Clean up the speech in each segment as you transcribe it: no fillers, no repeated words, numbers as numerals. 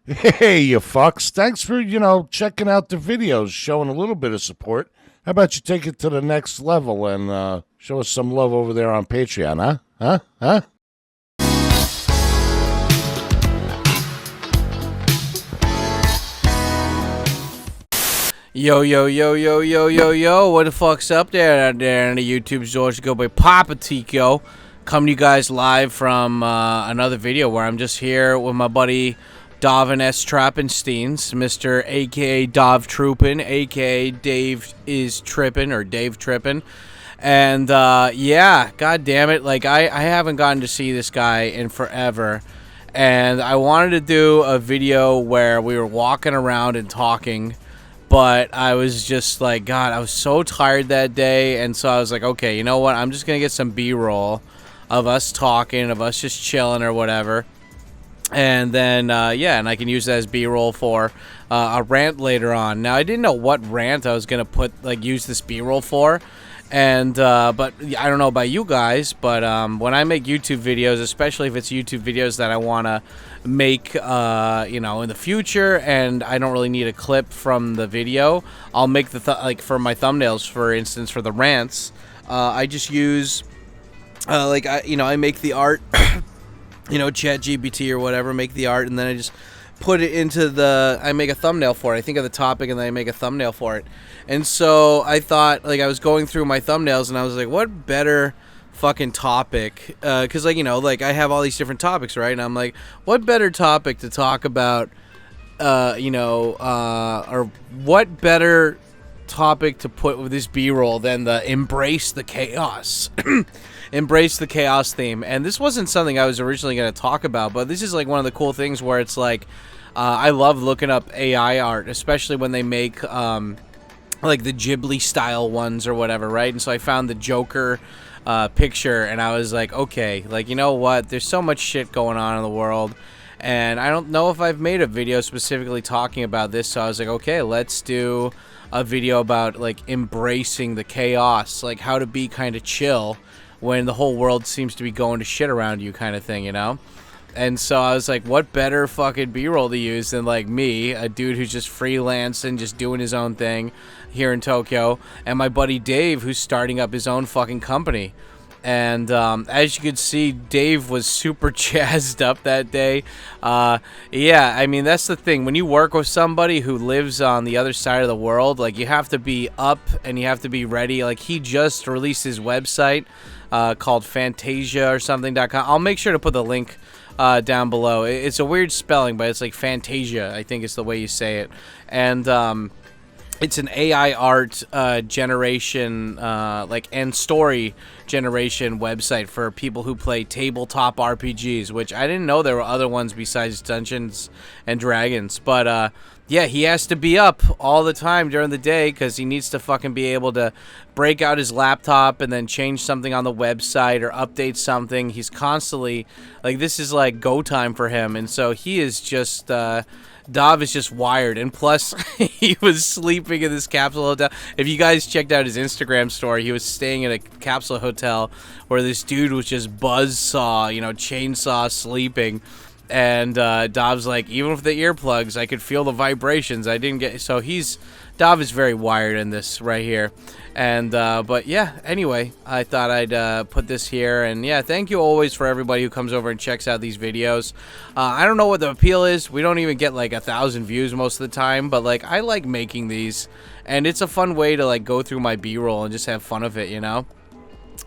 Hey, you fucks. Thanks for, checking out the videos, showing a little bit of support. How about you take it to the next level and show us some love over there on Patreon, huh? Huh? Huh? Yo, yo, yo, yo, yo, yo, yo, what the fuck's up there out there in the YouTube George go by Papa Tico? Coming to you guys live from another video where I'm just here with my buddy Davin S. Trappensteins, Mr. aka Dov Troopin, aka Dave is Trippin' or Dave Trippin'. And yeah, god damn it, like I haven't gotten to see this guy in forever. And I wanted to do a video where we were walking around and talking, but I was just like, God, I was so tired that day, and so I was like, okay, you know what? I'm just gonna get some B-roll of us talking, of us just chilling or whatever, and then yeah, and I can use that as B-roll for a rant later on. Now, I didn't know what rant I was gonna use this B-roll for. And but I don't know about you guys, but when I make YouTube videos, especially if it's YouTube videos that I want to make in the future, and I don't really need a clip from the video, I'll make the for my thumbnails, for instance, for the rants, I just use I make the art Chat GPT or whatever, make the art, and then I just put it into I make a thumbnail for it. I think of the topic and then I make a thumbnail for it. And so I thought, I was going through my thumbnails and I was like, what better fucking topic? Because, I have all these different topics, right? And I'm like, what better topic to talk about, or what better topic to put with this B-roll than the embrace the chaos. Embrace the chaos theme. And this wasn't something I was originally going to talk about, but this is like one of the cool things where it's like I love looking up AI art, especially when they make like the Ghibli style ones or whatever, right? And so I found the Joker picture and I was like, okay, you know what, there's so much shit going on in the world, and I don't know if I've made a video specifically talking about this, so I was like, okay, let's do a video about embracing the chaos, how to be kind of chill when the whole world seems to be going to shit around you, kind of thing, And so I was like, what better fucking B-roll to use than me, a dude who's just freelancing, just doing his own thing here in Tokyo, and my buddy Dave, who's starting up his own fucking company. And as you could see, Dave was super jazzed up that day. Yeah, I mean, that's the thing. When you work with somebody who lives on the other side of the world, you have to be up and you have to be ready. He just released his website called Fantasia or something.com. I'll make sure to put the link down below. It's a weird spelling, but it's Fantasia, I think is the way you say it. And it's an AI art generation, and story generation website for people who play tabletop RPGs, which I didn't know there were other ones besides Dungeons and Dragons. But yeah, he has to be up all the time during the day because he needs to fucking be able to break out his laptop and then change something on the website or update something. He's constantly, this is go time for him. And so he is just, Dav is just wired. And plus, he was sleeping in this capsule hotel. If you guys checked out his Instagram story, he was staying in a capsule hotel where this dude was just buzzsaw, chainsaw sleeping. And Dav's like, even with the earplugs, I could feel the vibrations. I didn't get... So Dav is very wired in this right here. And, but yeah, anyway, I thought I'd put this here. And yeah, thank you always for everybody who comes over and checks out these videos. I don't know what the appeal is. We don't even get 1,000 views most of the time. But I like making these. And it's a fun way to go through my B-roll and just have fun of it,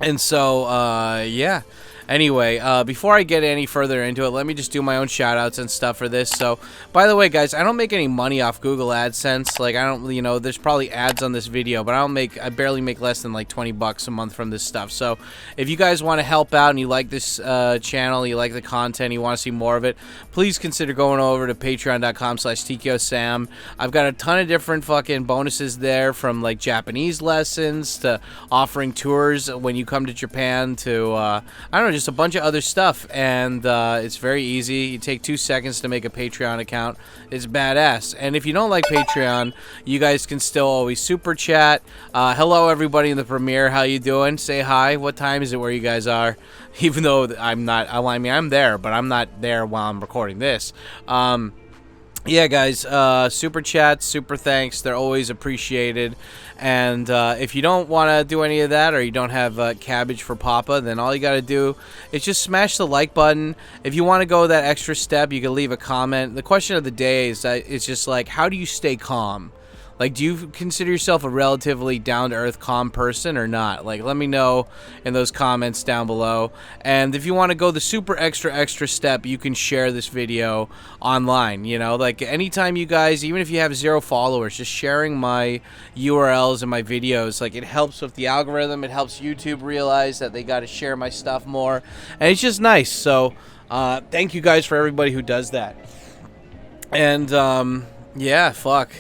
And so, yeah. Anyway, before I get any further into it, let me just do my own shout-outs and stuff for this. So, by the way, guys, I don't make any money off Google AdSense. I don't, there's probably ads on this video, but I barely make less than 20 bucks a month from this stuff. So, if you guys want to help out and you like this channel, you like the content, you want to see more of it, please consider going over to patreon.com/TKOSam. I've got a ton of different fucking bonuses there, from Japanese lessons to offering tours when you come to Japan to, I don't know, just a bunch of other stuff. And it's very easy. You take 2 seconds to make a Patreon account. It's badass. And if you don't like Patreon, you guys can still always super chat. Hello everybody in the premiere, how you doing? Say hi. What time is it where you guys are? Even though I'm not, I mean, I'm there, but I'm not there while I'm recording this. yeah, guys, super chats, super thanks. They're always appreciated. And if you don't want to do any of that, or you don't have cabbage for Papa, then all you got to do is just smash the like button. If you want to go that extra step, you can leave a comment. The question of the day is just like, how do you stay calm? Like, do you consider yourself a relatively down-to-earth, calm person or not? Like, let me know in those comments down below. And if you want to go the super extra step, you can share this video online, you know? Like, anytime you guys, even if you have 0 followers, just sharing my URLs and my videos, like, it helps with the algorithm. It helps YouTube realize that they got to share my stuff more. And it's just nice. So, thank you guys for everybody who does that. And, yeah, fuck.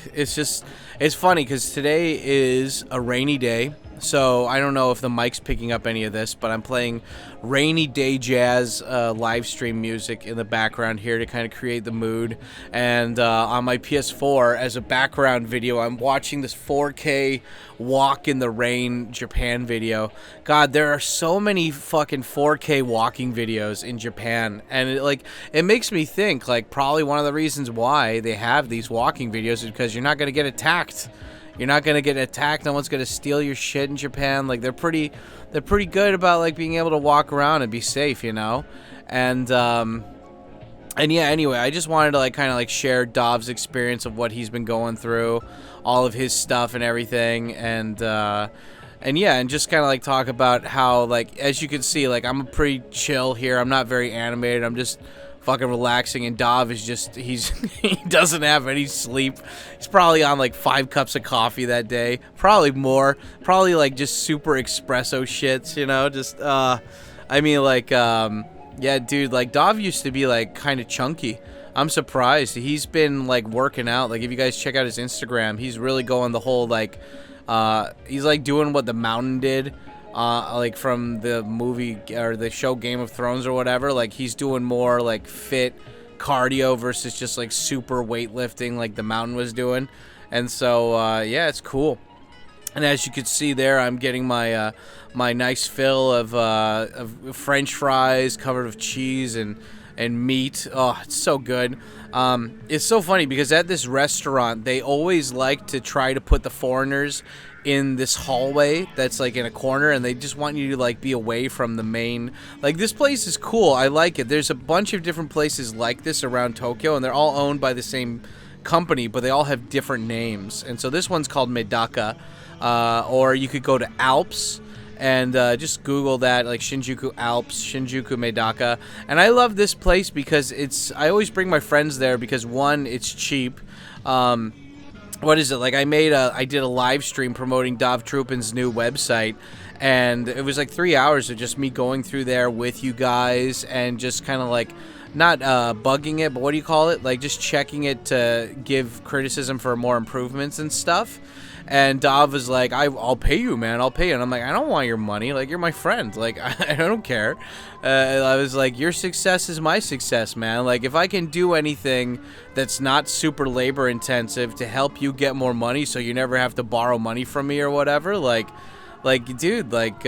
It's funny because today is a rainy day, so I don't know if the mic's picking up any of this, but I'm playing rainy day jazz live stream music in the background here to kind of create the mood. And on my PS4, as a background video, I'm watching this 4K walk in the rain Japan video. God, there are so many fucking 4K walking videos in Japan, and it makes me think, like, probably one of the reasons why they have these walking videos is because you're not going to get attacked. You're not going to get attacked. No one's going to steal your shit in Japan. Like, they're pretty good about, like, being able to walk around and be safe, you know? And yeah, anyway, I just wanted to, like, kind of, like, share Dov's experience of what he's been going through, all of his stuff and everything, and yeah, and just kind of, like, talk about how, like, as you can see, like, I'm pretty chill here. I'm not very animated. I'm just fucking relaxing, and Dov is just, he doesn't have any sleep. He's probably on like 5 cups of coffee that day, probably more, probably like just super espresso shits, you know, just I mean, like, yeah, dude, like, Dov used to be like kind of chunky. I'm surprised. He's been like working out. Like, if you guys check out his Instagram, he's really going the whole, like, he's like doing what the Mountain did, like from the movie or the show Game of Thrones or whatever. Like, he's doing more like fit cardio versus just like super weightlifting like the Mountain was doing. And so yeah, it's cool. And as you can see there, I'm getting my my nice fill of French fries covered with cheese and meat. Oh, it's so good. It's so funny because at this restaurant, they always like to try to put the foreigners in this hallway that's like in a corner, and they just want you to like be away from the main. Like, this place is cool. I like it. There's a bunch of different places like this around Tokyo, and they're all owned by the same company, but they all have different names. And so this one's called Medaka, or you could go to Alps and just Google that, like Shinjuku Alps, Shinjuku Medaka. And I love this place because I always bring my friends there because, one, it's cheap. What is it? Like, I did a live stream promoting Dov Troopin's new website, and it was like 3 hours of just me going through there with you guys and just kind of like, not bugging it, but what do you call it? Like, just checking it to give criticism for more improvements and stuff. And Dov was like, I'll pay you, man. I'll pay you. And I'm like, I don't want your money. Like, you're my friend. Like, I don't care. I was like, your success is my success, man. Like, if I can do anything that's not super labor intensive to help you get more money so you never have to borrow money from me or whatever, like, dude, like,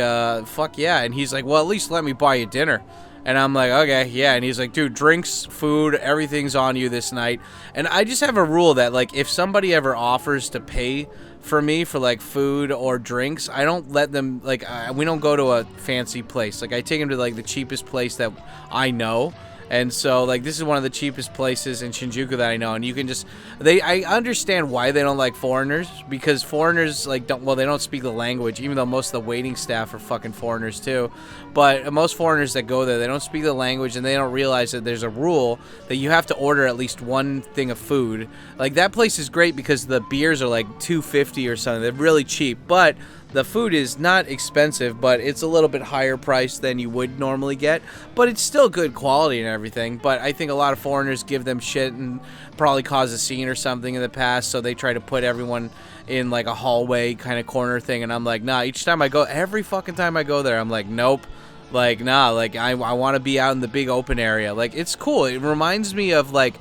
fuck yeah. And he's like, well, at least let me buy you dinner. And I'm like, okay, yeah. And he's like, dude, drinks, food, everything's on you this night. And I just have a rule that, like, if somebody ever offers to pay for me for, like, food or drinks, I don't let them, like, we don't go to a fancy place. Like, I take them to, like, the cheapest place that I know. And so, like, this is one of the cheapest places in Shinjuku that I know. And you can just, I understand why they don't like foreigners, because foreigners, like, they don't speak the language, even though most of the waiting staff are fucking foreigners too. But most foreigners that go there, they don't speak the language, and they don't realize that there's a rule that you have to order at least one thing of food. Like, that place is great because the beers are like $2.50 or something. They're really cheap, but the food is not expensive, but it's a little bit higher priced than you would normally get. But it's still good quality and everything. But I think a lot of foreigners give them shit and probably cause a scene or something in the past, so they try to put everyone in like a hallway kind of corner thing. And I'm like, nah, every fucking time I go there, I'm like, nope. Like, nah, like, I want to be out in the big open area. Like, it's cool. It reminds me of, like,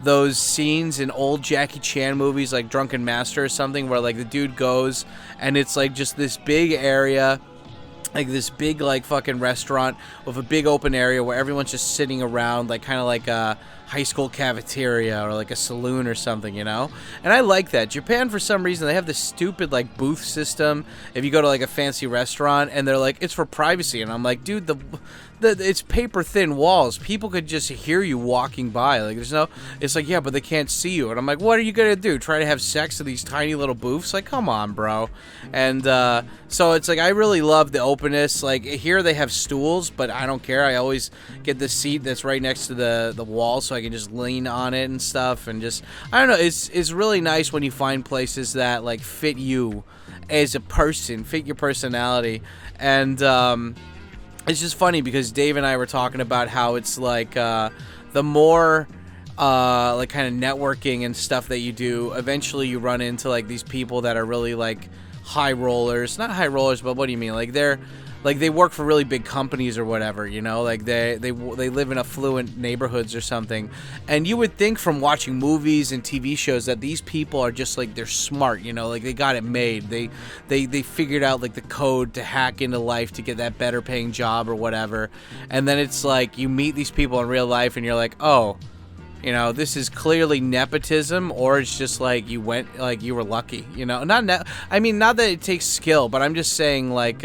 those scenes in old Jackie Chan movies, like Drunken Master or something, where, like, the dude goes and it's, like, just this big area, like, this big, like, fucking restaurant with a big open area where everyone's just sitting around, like, kind of like high school cafeteria or like a saloon or something, you know? And I like that. Japan, for some reason, they have this stupid like booth system if you go to like a fancy restaurant, and they're like, it's for privacy. And I'm like, dude, it's paper thin walls. People could just hear you walking by. Like, there's no, it's like, yeah, but they can't see you. And I'm like, what are you gonna do? Try to have sex in these tiny little booths? Like, come on, bro. And so it's like, I really love the openness. Like, here they have stools, but I don't care. I always get the seat that's right next to the wall, so I can just lean on it and stuff. And just, I don't know, it's really nice when you find places that like fit you as a person, fit your personality. And it's just funny because Dave and I were talking about how it's like the more like kind of networking and stuff that you do, eventually you run into like these people that are really like high rollers. Not high rollers, but what do you mean? Like they work for really big companies or whatever, you know? Like they live in affluent neighborhoods or something. And you would think from watching movies and TV shows that these people are just like, they're smart, you know? Like they got it made. They figured out like the code to hack into life to get that better paying job or whatever. And then it's like you meet these people in real life and you're like, oh, you know, this is clearly nepotism, or it's just like you went, like you were lucky, you know? I mean, not that it takes skill, but I'm just saying like,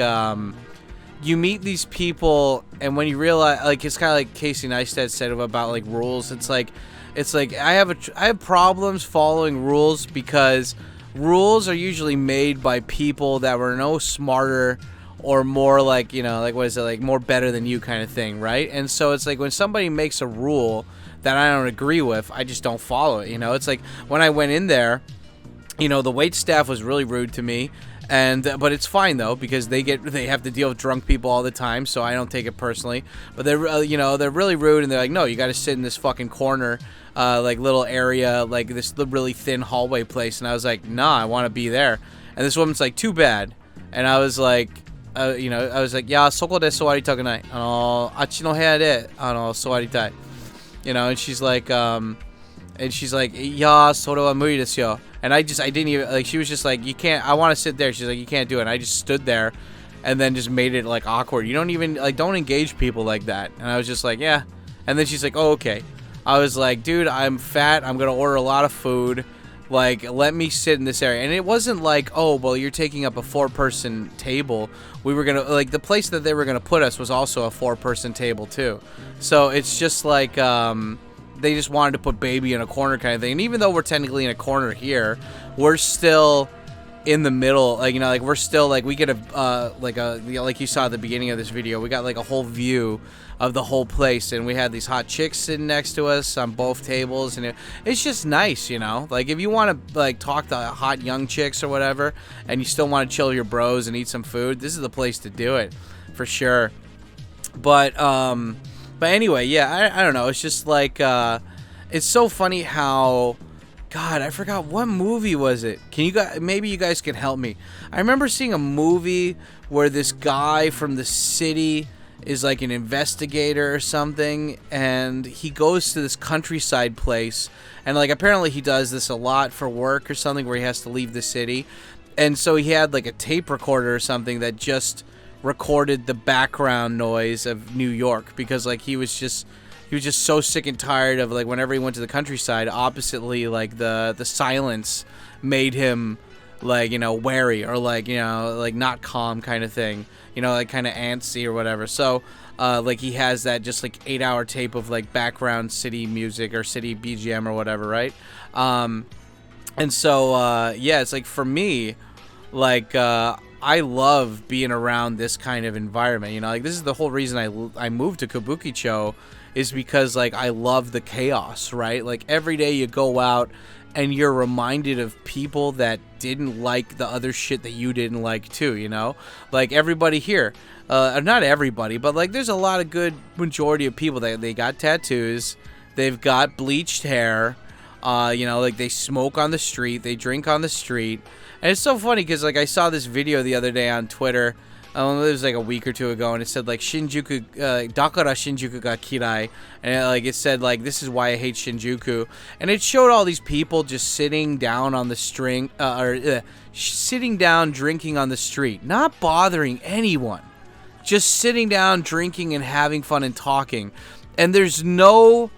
you meet these people, and when you realize, like, it's kind of like Casey Neistat said about like rules. It's like I have problems following rules because rules are usually made by people that were no smarter or more like, you know, like what is it, like more better than you kind of thing, right? And so it's like when somebody makes a rule that I don't agree with, I just don't follow it. You know, it's like when I went in there, you know, the wait staff was really rude to me. But it's fine though, because they have to deal with drunk people all the time, so I don't take it personally. But they're you know, they're really rude, and they're like, no, you got to sit in this fucking corner, like little area, like this really thin hallway place. And I was like, nah, I want to be there. And this woman's like, too bad. And I was like, you know, I was like, yeah, soko de sowaritakunai. Achi no heya de sowaritai. You know, and she's like, yeah, sore wa muri desu yo. And I didn't even, like, she was just like, you can't, I want to sit there. She's like, you can't do it. And I just stood there and then just made it, like, awkward. You don't even, like, don't engage people like that. And I was just like, yeah. And then she's like, oh, okay. I was like, dude, I'm fat. I'm going to order a lot of food. Like, let me sit in this area. And it wasn't like, oh, well, you're taking up a 4-person table. We were going to, like, the place that they were going to put us was also a 4-person table, too. So it's just like, they just wanted to put baby in a corner kind of thing. And even though we're technically in a corner here, we're still in the middle. Like, you know, like we're still like, we get like you saw at the beginning of this video, we got like a whole view of the whole place. And we had these hot chicks sitting next to us on both tables. And it's just nice, you know, like if you want to like talk to hot young chicks or whatever, and you still want to chill your bros and eat some food, this is the place to do it for sure. But anyway, yeah, I don't know. It's just like, it's so funny how, God, I forgot, what movie was it? Maybe you guys can help me. I remember seeing a movie where this guy from the city is like an investigator or something, and he goes to this countryside place, and like apparently he does this a lot for work or something where he has to leave the city. And so he had like a tape recorder or something that just recorded the background noise of New York, because like he was just so sick and tired of like whenever he went to the countryside, oppositely like the silence made him like, you know, wary or like, you know, like not calm kind of thing, you know, like kind of antsy or whatever. So like he has that just like 8-hour tape of like background city music or city BGM or whatever, right? And so yeah, it's like for me, like I love being around this kind of environment, you know, like this is the whole reason I moved to Kabukicho, is because like I love the chaos, right? Like every day you go out and you're reminded of people that didn't like the other shit that you didn't like too, you know? Like everybody here, not everybody, but like there's a lot of good majority of people that they got tattoos, they've got bleached hair, you know, like they smoke on the street, they drink on the street. And it's so funny because like I saw this video the other day on Twitter. It was like a week or two ago, and it said like Shinjuku, Dakara Shinjuku ga kirai, and it said like this is why I hate Shinjuku, and it showed all these people just sitting down on the sitting down drinking on the street, not bothering anyone, just sitting down drinking and having fun and talking, and there's no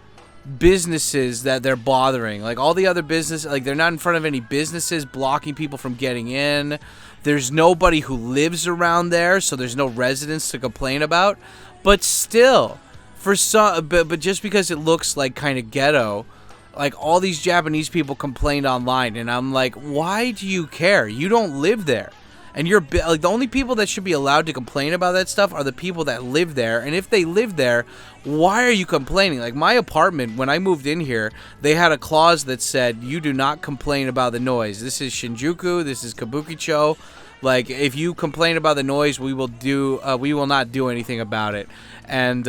businesses that they're bothering. Like all the other business, like they're not in front of any businesses blocking people from getting in. There's nobody who lives around there, so there's no residents to complain about. But still, for some, but just because it looks like kind of ghetto, like all these Japanese people complained online, and I'm like, why do you care? You don't live there. And you're like, the only people that should be allowed to complain about that stuff are the people that live there. And if they live there, why are you complaining? Like my apartment, when I moved in here, they had a clause that said, you do not complain about the noise. This is Shinjuku. This is Kabukicho. Like if you complain about the noise, we will not do anything about it. And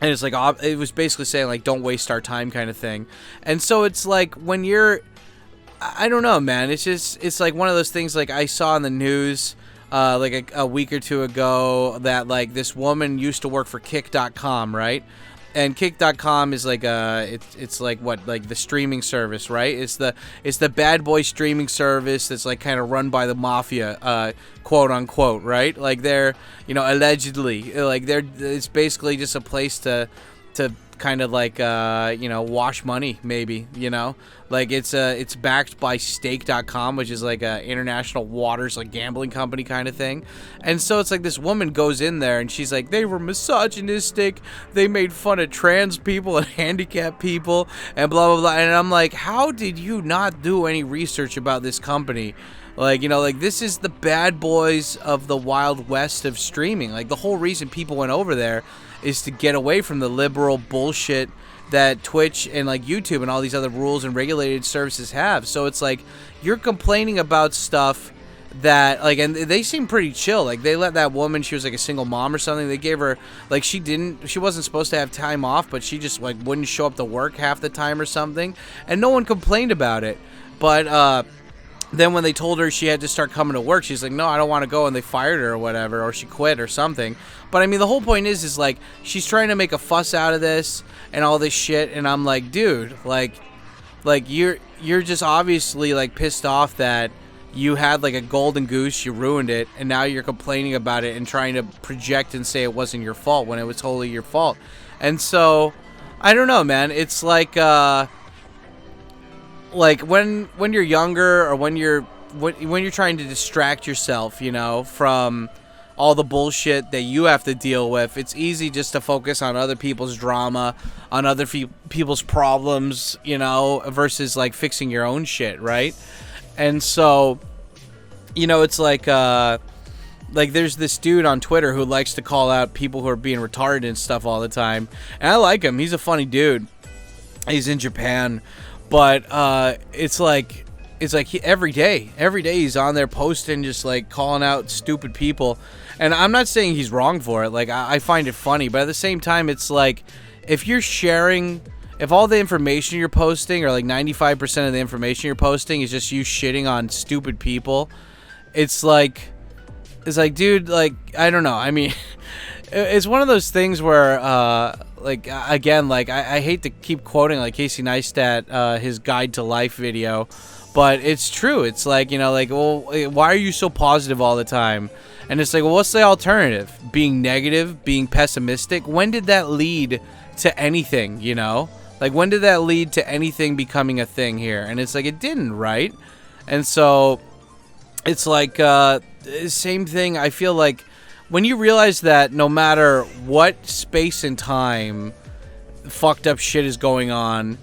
it's like, it was basically saying like, don't waste our time kind of thing. And so it's like when you're, I don't know, man. It's like one of those things. Like I saw in the news, like a week or two ago, that like this woman used to work for Kick.com, right? And Kick.com is like it's like what, like the streaming service, right? It's the bad boy streaming service that's like kind of run by the mafia, quote unquote, right? Like they're, allegedly, like it's basically just a place to kind of like wash money, maybe, like it's backed by stake.com, which is like a international waters, like gambling company kind of thing. And so it's like this woman goes in there and she's like, they were misogynistic, they made fun of trans people and handicapped people and blah blah blah. And I'm like, how did you not do any research about this company? Like, like this is the bad boys of the Wild West of streaming. Like the whole reason people went over there is to get away from the liberal bullshit that Twitch and like YouTube and all these other rules and regulated services have. So it's like you're complaining about stuff that like, and they seem pretty chill. Like they let that woman, she was like a single mom or something, they gave her like, she wasn't supposed to have time off, but she just like wouldn't show up to work half the time or something, and no one complained about it. But then when they told her she had to start coming to work, she's like, no, I don't want to go, and they fired her or whatever, or she quit or something. But I mean, the whole point is like she's trying to make a fuss out of this and all this shit, and I'm like, dude, like you're just obviously like pissed off that you had like a golden goose, you ruined it, and now you're complaining about it and trying to project and say it wasn't your fault when it was totally your fault. And so I don't know, man. It's like when you're younger, or when you're trying to distract yourself, from all the bullshit that you have to deal with, it's easy just to focus on other people's drama, on other people's problems, versus like fixing your own shit, right? And so, it's like there's this dude on Twitter who likes to call out people who are being retarded and stuff all the time, and I like him. He's a funny dude. He's in Japan. But it's like every day he's on there posting, just like calling out stupid people. And I'm not saying he's wrong for it. Like I find it funny, but at the same time, it's like if all the information you're posting, or like 95% of the information you're posting is just you shitting on stupid people, it's like, dude, like, I don't know. I mean, it's one of those things where, like, again, like, I hate to keep quoting, like, Casey Neistat, his Guide to Life video, but it's true. It's like, like, well, why are you so positive all the time? And it's like, well, what's the alternative? Being negative, being pessimistic? When did that lead to anything, Like, when did that lead to anything becoming a thing here? And it's like, it didn't, right? And so, it's like, same thing, I feel like, when you realize that no matter what space and time fucked up shit is going on,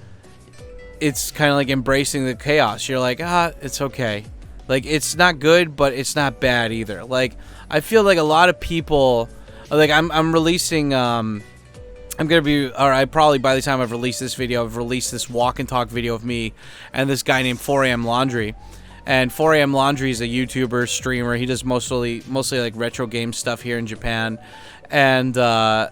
it's kind of like embracing the chaos. You're like, it's okay. Like, it's not good, but it's not bad either. Like, I feel like a lot of people, like, I'm releasing, I'm gonna be, alright, probably by the time I've released this video, I've released this walk and talk video of me and this guy named 4am Laundry. And 4am Laundry is a YouTuber, streamer. He does mostly like retro game stuff here in Japan. And I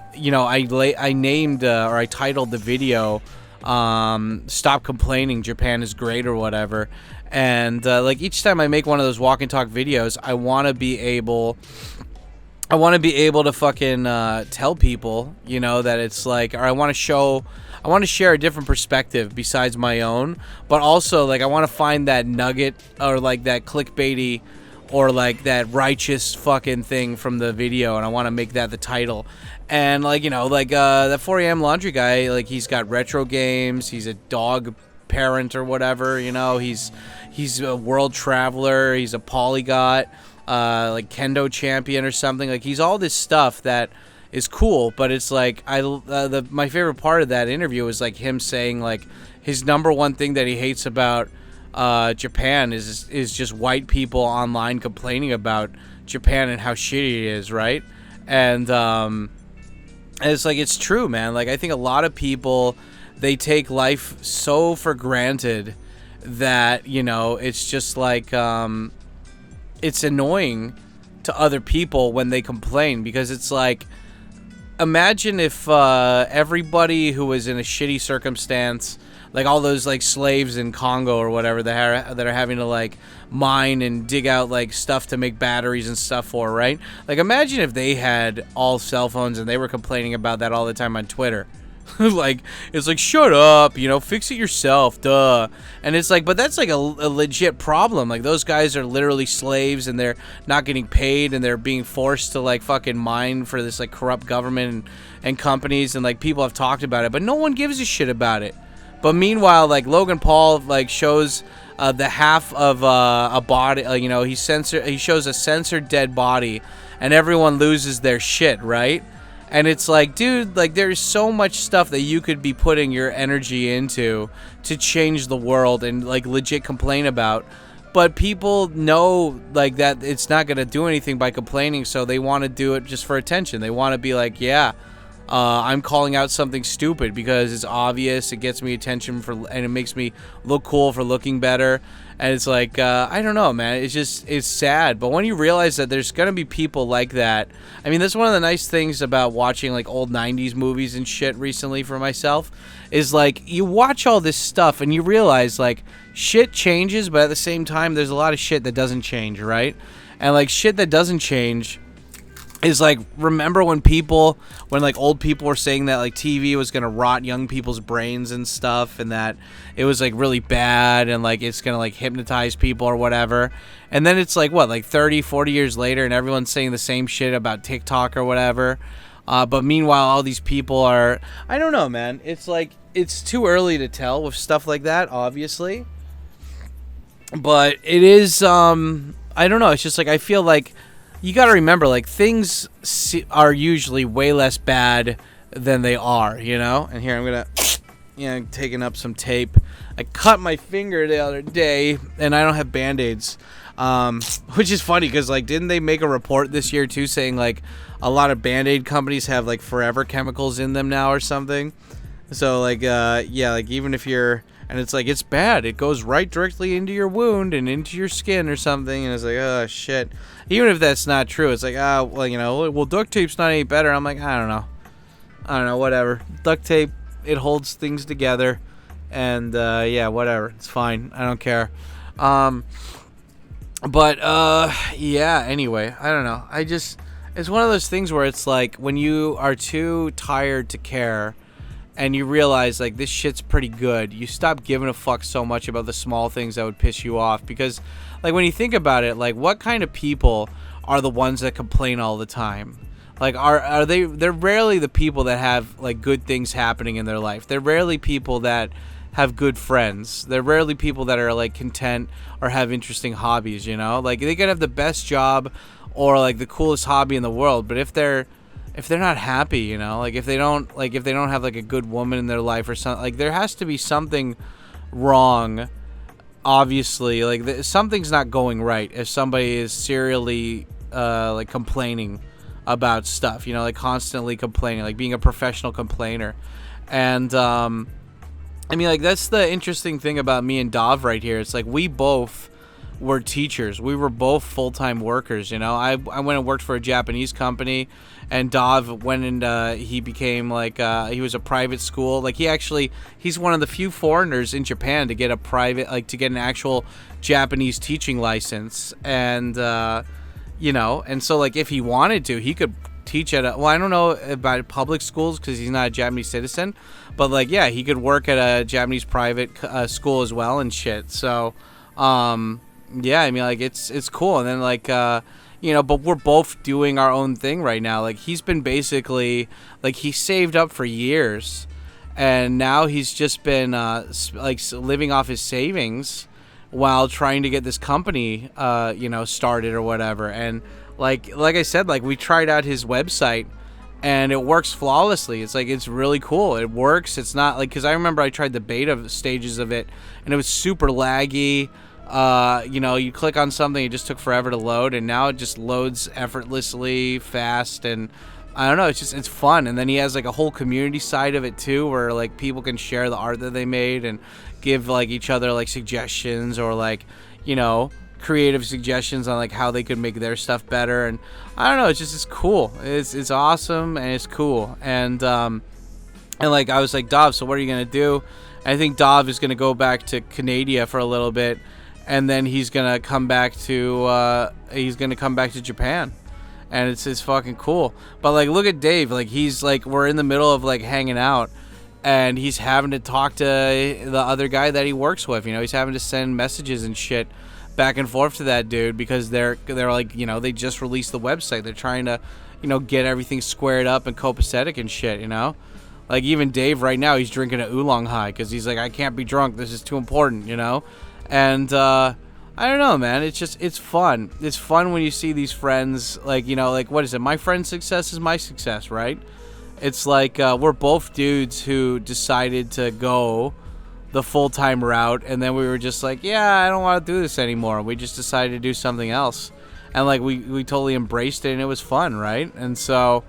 named or I titled the video "Stop Complaining, Japan is Great" or whatever. And like each time I make one of those walk and talk videos, I want to be able to fucking tell people, that it's like, or I want to share a different perspective besides my own, but also, like, I want to find that nugget, or, like, that clickbaity, or, like, that righteous fucking thing from the video, and I want to make that the title. And like, that 4am laundry guy, like he's got retro games, he's a dog parent or whatever, he's a world traveler, he's a polyglot, like kendo champion or something. Like he's all this stuff that is cool, but it's like my favorite part of that interview was like him saying like his number one thing that he hates about Japan is just white people online complaining about Japan and how shitty it is, right? And it's like, it's true, man. Like I think a lot of people, they take life so for granted that it's just like it's annoying to other people when they complain, because it's like, imagine if everybody who was in a shitty circumstance, like all those like slaves in Congo or whatever that are having to like mine and dig out like stuff to make batteries and stuff for, right? Like imagine if they had all cell phones and they were complaining about that all the time on Twitter. Like it's like, shut up, fix it yourself, duh. And it's like, but that's like a legit problem. Like those guys are literally slaves and they're not getting paid and they're being forced to like fucking mine for this like corrupt government and companies, and like people have talked about it, but no one gives a shit about it. But meanwhile, like Logan Paul like shows the half of a body, he shows a censored dead body, and everyone loses their shit, right? And it's like, dude, like there's so much stuff that you could be putting your energy into to change the world and like legit complain about. But people know like that it's not going to do anything by complaining, so they want to do it just for attention. They want to be like, yeah, I'm calling out something stupid because it's obvious, it gets me attention and it makes me look cool for looking better. And it's like, I don't know, man. It's sad. But when you realize that there's going to be people like that, I mean, that's one of the nice things about watching like old 90s movies and shit recently for myself, is like you watch all this stuff and you realize like shit changes, but at the same time, there's a lot of shit that doesn't change, right? And like shit that doesn't change is like, remember when like old people were saying that like TV was gonna rot young people's brains and stuff, and that it was like really bad and like it's gonna like hypnotize people or whatever. And then it's like, what, like 30-40 years later, and everyone's saying the same shit about TikTok or whatever. But meanwhile, all these people are, I don't know, man. It's like, it's too early to tell with stuff like that, obviously. But it is, I don't know. It's just like, I feel like you got to remember, like, things are usually way less bad than they are, And here, I'm going to, taking up some tape. I cut my finger the other day, and I don't have Band-Aids. Which is funny, because, like, didn't they make a report this year, too, saying, like, a lot of Band-Aid companies have, like, forever chemicals in them now or something? So, like, yeah, like, even if you're... And it's like, it's bad. It goes right directly into your wound and into your skin or something. And it's like, oh, shit. Even if that's not true, it's like, well, duct tape's not any better. I'm like, I don't know, whatever. Duct tape, it holds things together. And, yeah, whatever. It's fine. I don't care. But, yeah, anyway, I don't know. It's one of those things where it's like, when you are too tired to care, and you realize, like, this shit's pretty good, you stop giving a fuck so much about the small things that would piss you off. Because, like, when you think about it, like, what kind of people are the ones that complain all the time? Like, they're rarely the people that have, like, good things happening in their life. They're rarely people that have good friends. They're rarely people that are, like, content or have interesting hobbies, Like, they could have the best job or, like, the coolest hobby in the world, but if they're not happy, like if they don't have like a good woman in their life or something, like there has to be something wrong, obviously. Like something's not going right if somebody is serially like complaining about stuff, like constantly complaining, like being a professional complainer. And I mean, like, that's the interesting thing about me and Dav right here. It's like we both were teachers. We were both full-time workers, I went and worked for a Japanese company, and Dav went and he became like he was a private school. Like he's one of the few foreigners in Japan to get to get an actual Japanese teaching license. And and so like if he wanted to, he could teach at I don't know about public schools because he's not a Japanese citizen, but like, yeah, he could work at a Japanese private school as well and shit. So yeah, I mean, like, it's cool. And then, like, you know, but we're both doing our own thing right now. Like, he's been basically, like, he saved up for years, and now he's just been living off his savings while trying to get this company you know, started or whatever. And like I said, like, we tried out his website and it works flawlessly. It's like, it's really cool. It works. It's not like, because I remember I tried the beta stages of it and it was super laggy. You know, you click on something, it just took forever to load, and now it just loads effortlessly fast. And I don't know, it's fun. And then he has like a whole community side of it too, where like people can share the art that they made and give like each other like suggestions, or like, you know, creative suggestions on like how they could make their stuff better. And I don't know, it's cool. It's awesome, and it's cool. And like, I was like, Dov, so what are you gonna do? I think Dov is gonna go back to Canada for a little bit, and then he's gonna come back to Japan. And it's fucking cool. But like, look at Dave. Like, he's like, we're in the middle of like hanging out, and he's having to talk to the other guy that he works with. You know, he's having to send messages and shit back and forth to that dude, because they're like, you know, they just released the website. They're trying to, you know, get everything squared up and copacetic and shit, you know? Like, even Dave right now, he's drinking an oolong high because he's like, I can't be drunk. This is too important, you know? And I don't know, man. It's fun. It's fun when you see these friends, like, you know, like, what is it? My friend's success is my success, right? It's like, we're both dudes who decided to go the full-time route, and then we were just like, yeah, I don't want to do this anymore. We just decided to do something else. And like, we totally embraced it, and it was fun, right? And so,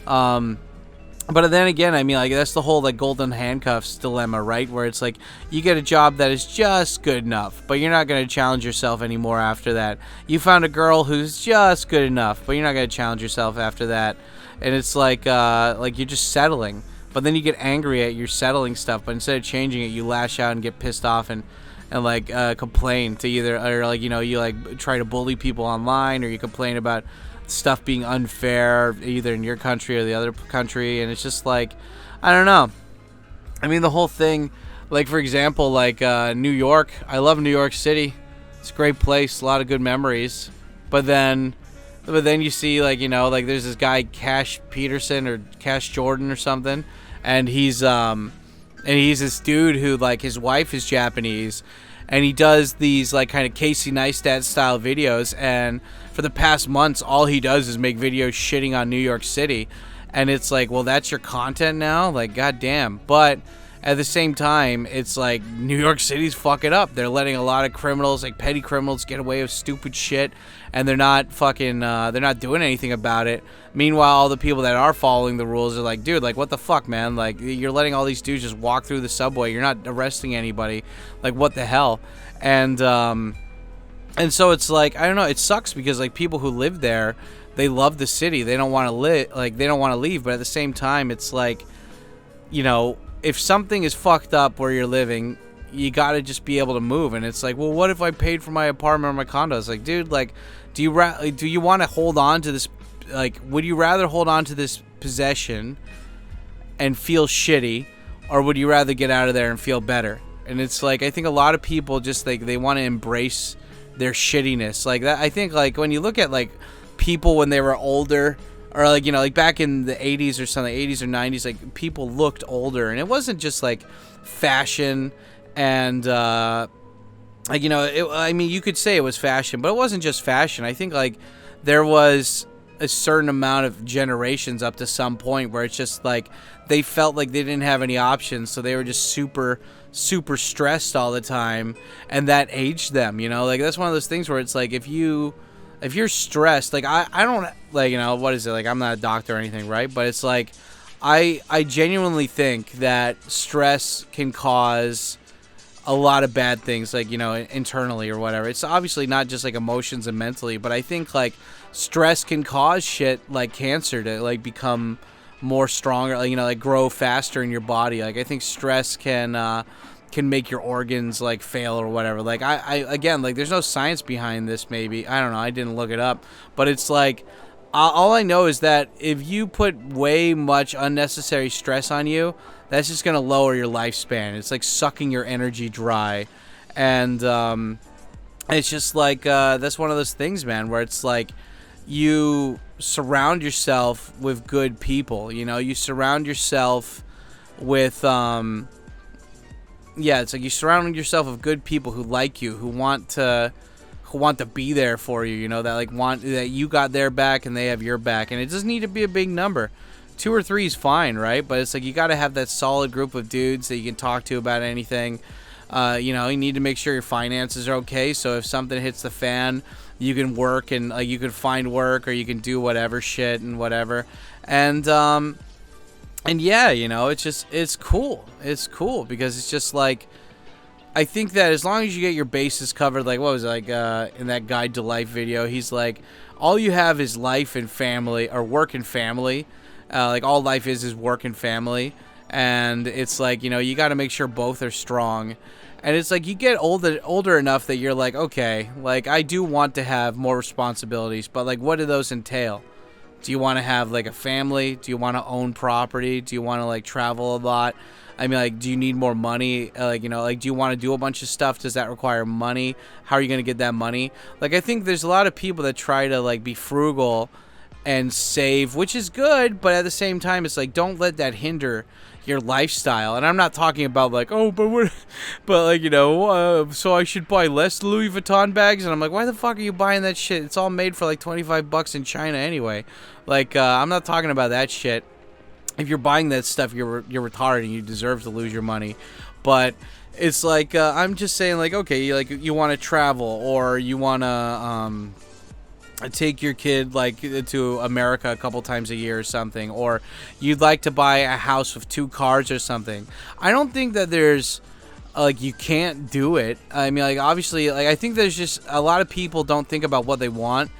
but then again, I mean, like, that's the whole, like, golden handcuffs dilemma, right? Where it's like, you get a job that is just good enough, but you're not going to challenge yourself anymore after that. You found a girl who's just good enough, but you're not going to challenge yourself after that. And it's like you're just settling. But then you get angry at your settling stuff, but instead of changing it, you lash out and get pissed off and like complain to either, or like, you know, you like try to bully people online, or you complain about stuff being unfair either in your country or the other country. And it's just like, I don't know. I mean, the whole thing, like, for example, like New York. I love New York City. It's a great place, a lot of good memories. But then you see, like, you know, like, there's this guy Cash Peterson or Cash Jordan or something, and he's this dude who, like, his wife is Japanese, and he does these like kind of Casey Neistat style videos, and for the past months all he does is make videos shitting on New York City. And it's like, well, that's your content now? Like, goddamn. But at the same time, it's like, New York City's fucking up. They're letting a lot of criminals, like petty criminals, get away with stupid shit, and they're not fucking, they're not doing anything about it. Meanwhile, all the people that are following the rules are like, dude, like, what the fuck, man? Like, you're letting all these dudes just walk through the subway. You're not arresting anybody. Like, what the hell? And so it's like, I don't know, it sucks because, like, people who live there, they love the city. They don't want to they don't want to leave. But at the same time, it's like, you know, if something is fucked up where you're living, you gotta just be able to move. And it's like, well, what if I paid for my apartment or my condo? It's like, dude, like, do you want to hold on to this? Like, would you rather hold on to this possession and feel shitty, or would you rather get out of there and feel better? And it's like, I think a lot of people just, like, they want to embrace their shittiness. Like that, I think, like, when you look at, like, people when they were older, or, like, you know, like back in the 80s or something, 80s or 90s, like, people looked older, and it wasn't just like fashion and like, you know, I mean, you could say it was fashion, but it wasn't just fashion. I think, like, there was a certain amount of generations up to some point where it's just like they felt like they didn't have any options, so they were just super stressed all the time, and that aged them, you know? Like, that's one of those things where it's like, if you're stressed, like, I don't, like, you know, what is it, like, I'm not a doctor or anything, right? But it's like, I genuinely think that stress can cause a lot of bad things, like, you know, internally or whatever. It's obviously not just like emotions and mentally, but I think, like, stress can cause shit like cancer to, like, become more stronger, like, you know, like, grow faster in your body. Like, I think stress can make your organs, like, fail or whatever. Like, I again, like, there's no science behind this, maybe, I don't know, I didn't look it up, but it's like, all I know is that if you put way much unnecessary stress on you, that's just going to lower your lifespan. It's like sucking your energy dry. And it's just like, that's one of those things, man, where it's like, you surround yourself with good people. You know, you surround yourself with it's like you surround yourself with good people who like you, who want to be there for you, you know, that like want that you got their back and they have your back. And it doesn't need to be a big number. 2 or 3 is fine, right? But it's like you got to have that solid group of dudes that you can talk to about anything. You know, you need to make sure your finances are okay, so if something hits the fan, you can work and you can find work, or you can do whatever shit and whatever. And yeah, you know, it's cool. It's cool because it's just like, I think that as long as you get your bases covered, like what was it, like in that Guide to Life video, he's like, all you have is life and family, or work and family. Like all life is work and family. And it's like, you know, you got to make sure both are strong. And it's like you get older enough that you're like, okay, like I do want to have more responsibilities, but like what do those entail? Do you want to have like a family? Do you want to own property? Do you want to like travel a lot? I mean, like, do you need more money? Like, you know, like, do you want to do a bunch of stuff? Does that require money? How are you going to get that money? Like, I think there's a lot of people that try to like be frugal and save, which is good, but at the same time, it's like, don't let that hinder your lifestyle. And I'm not talking about like, oh, but like, you know, so I should buy less Louis Vuitton bags. And I'm like, why the fuck are you buying that shit? It's all made for like $25 in China anyway. Like, I'm not talking about that shit. If you're buying that stuff, you're retarded and you deserve to lose your money. But it's like, I'm just saying, like, okay, you want to travel, or you want to take your kid like to America a couple times a year or something, or you'd like to buy a house with 2 cars or something. I don't think that there's like you can't do it. I mean, like, obviously, like, I think there's just a lot of people don't think about what they want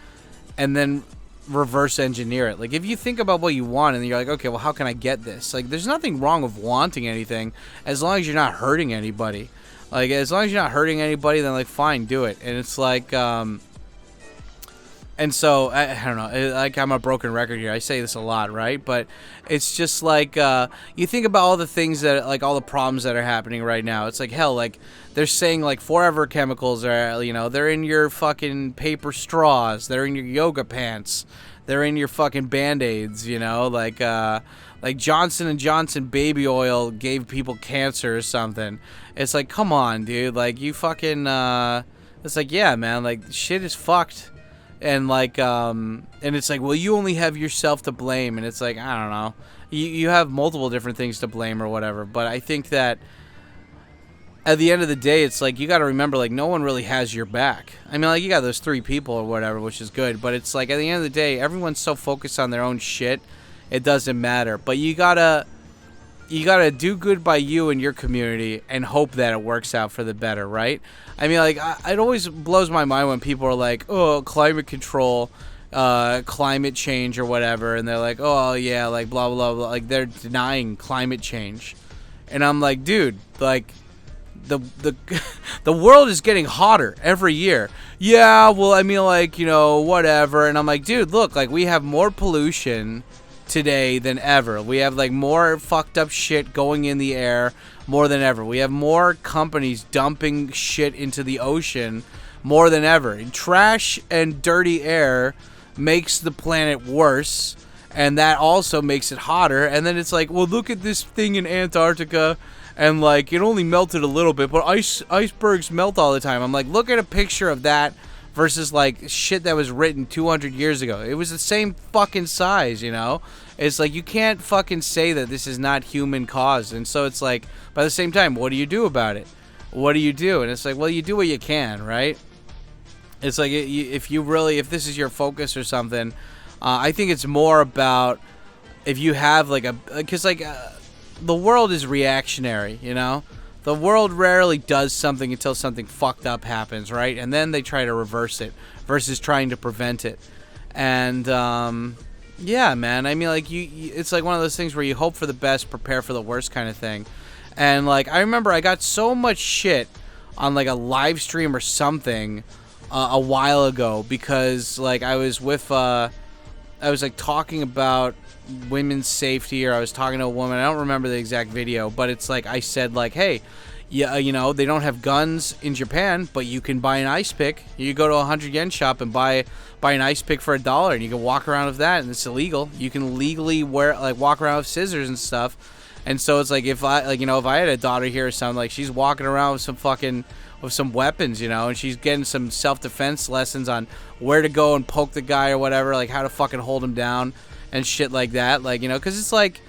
and then reverse engineer it. Like, if you think about what you want and you're like, okay, well, how can I get this? Like, there's nothing wrong with wanting anything as long as you're not hurting anybody. Like, as long as you're not hurting anybody, then like, fine, do it. And it's like, and so, I don't know, like, I'm a broken record here. I say this a lot, right? But it's just like, you think about all the things that, like, all the problems that are happening right now. It's like, hell, like, they're saying, like, forever chemicals are, you know, they're in your fucking paper straws. They're in your yoga pants. They're in your fucking Band-Aids, you know? Like Johnson & Johnson baby oil gave people cancer or something. It's like, come on, dude. Like, you fucking, it's like, yeah, man, like, shit is fucked. And like, and it's like, well, you only have yourself to blame. And it's like, I don't know, you have multiple different things to blame or whatever. But I think that at the end of the day, it's like, you got to remember, like, no one really has your back. I mean, like, you got those 3 people or whatever, which is good. But it's like, at the end of the day, everyone's so focused on their own shit, it doesn't matter. But you gotta do good by you and your community and hope that it works out for the better, right? I mean, like, it always blows my mind when people are like, oh, climate control, climate change or whatever, and they're like, oh, yeah, like, blah, blah, blah. Like, they're denying climate change. And I'm like, dude, like, the world is getting hotter every year. Yeah, well, I mean, like, you know, whatever. And I'm like, dude, look, like, we have more pollution today than ever. We have like more fucked up shit going in the air more than ever. We have more companies dumping shit into the ocean more than ever. And trash and dirty air makes the planet worse, and that also makes it hotter. And then it's like, well, look at this thing in Antarctica, and like, it only melted a little bit, but icebergs melt all the time. I'm like, look at a picture of that versus like shit that was written 200 years ago. It was the same fucking size, you know? It's like, you can't fucking say that this is not human caused. And so it's like, by the same time, what do you do about it? What do you do? And it's like, well, you do what you can, right? It's like, if this is your focus or something, I think it's more about if you have like because like the world is reactionary, you know? The world rarely does something until something fucked up happens, right? And then they try to reverse it versus trying to prevent it. And yeah, man. I mean, like, it's like one of those things where you hope for the best, prepare for the worst kind of thing. And like, I remember I got so much shit on like a live stream or something a while ago because like I was like talking about women's safety, or I was talking to a woman. I don't remember the exact video, but it's like I said like, hey, Yeah, they don't have guns in Japan, but you can buy an ice pick. You go to a 100 yen shop and buy an ice pick for $1, and you can walk around with that, and it's illegal. You can legally walk around with scissors and stuff. And so it's like if I had a daughter here or something, like she's walking around with some weapons, and she's getting some self-defense lessons on where to go and poke the guy or whatever, like how to fucking hold him down and shit like that, because it's like,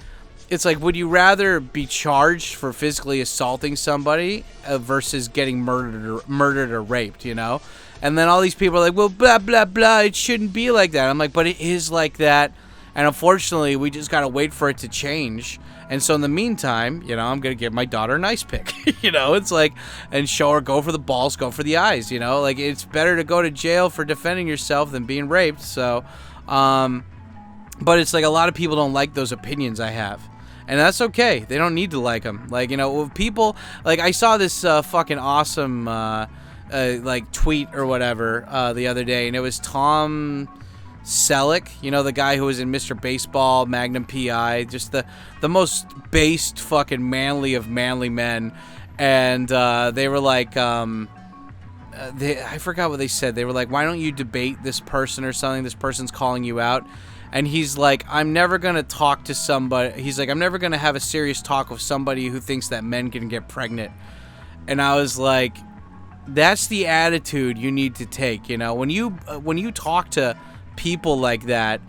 would you rather be charged for physically assaulting somebody versus getting murdered or raped, And then all these people are like, well, blah, blah, blah, it shouldn't be like that. I'm like, but it is like that. And unfortunately, we just got to wait for it to change. And so in the meantime, I'm going to give my daughter a nice pick, it's like, and show her, go for the balls, go for the eyes, like it's better to go to jail for defending yourself than being raped. So, but it's like a lot of people don't like those opinions I have. And that's okay. They don't need to like them. Like, people, like, I saw this fucking awesome, tweet or whatever the other day, and it was Tom Selleck, the guy who was in Mr. Baseball, Magnum P.I., just the most based fucking manly of manly men. And they were like, I forgot what they said. They were like, why don't you debate this person or something? This person's calling you out. And he's like, I'm never going to talk to somebody. He's like, I'm never going to have a serious talk with somebody who thinks that men can get pregnant. And I was like, that's the attitude you need to take. When you talk to people like that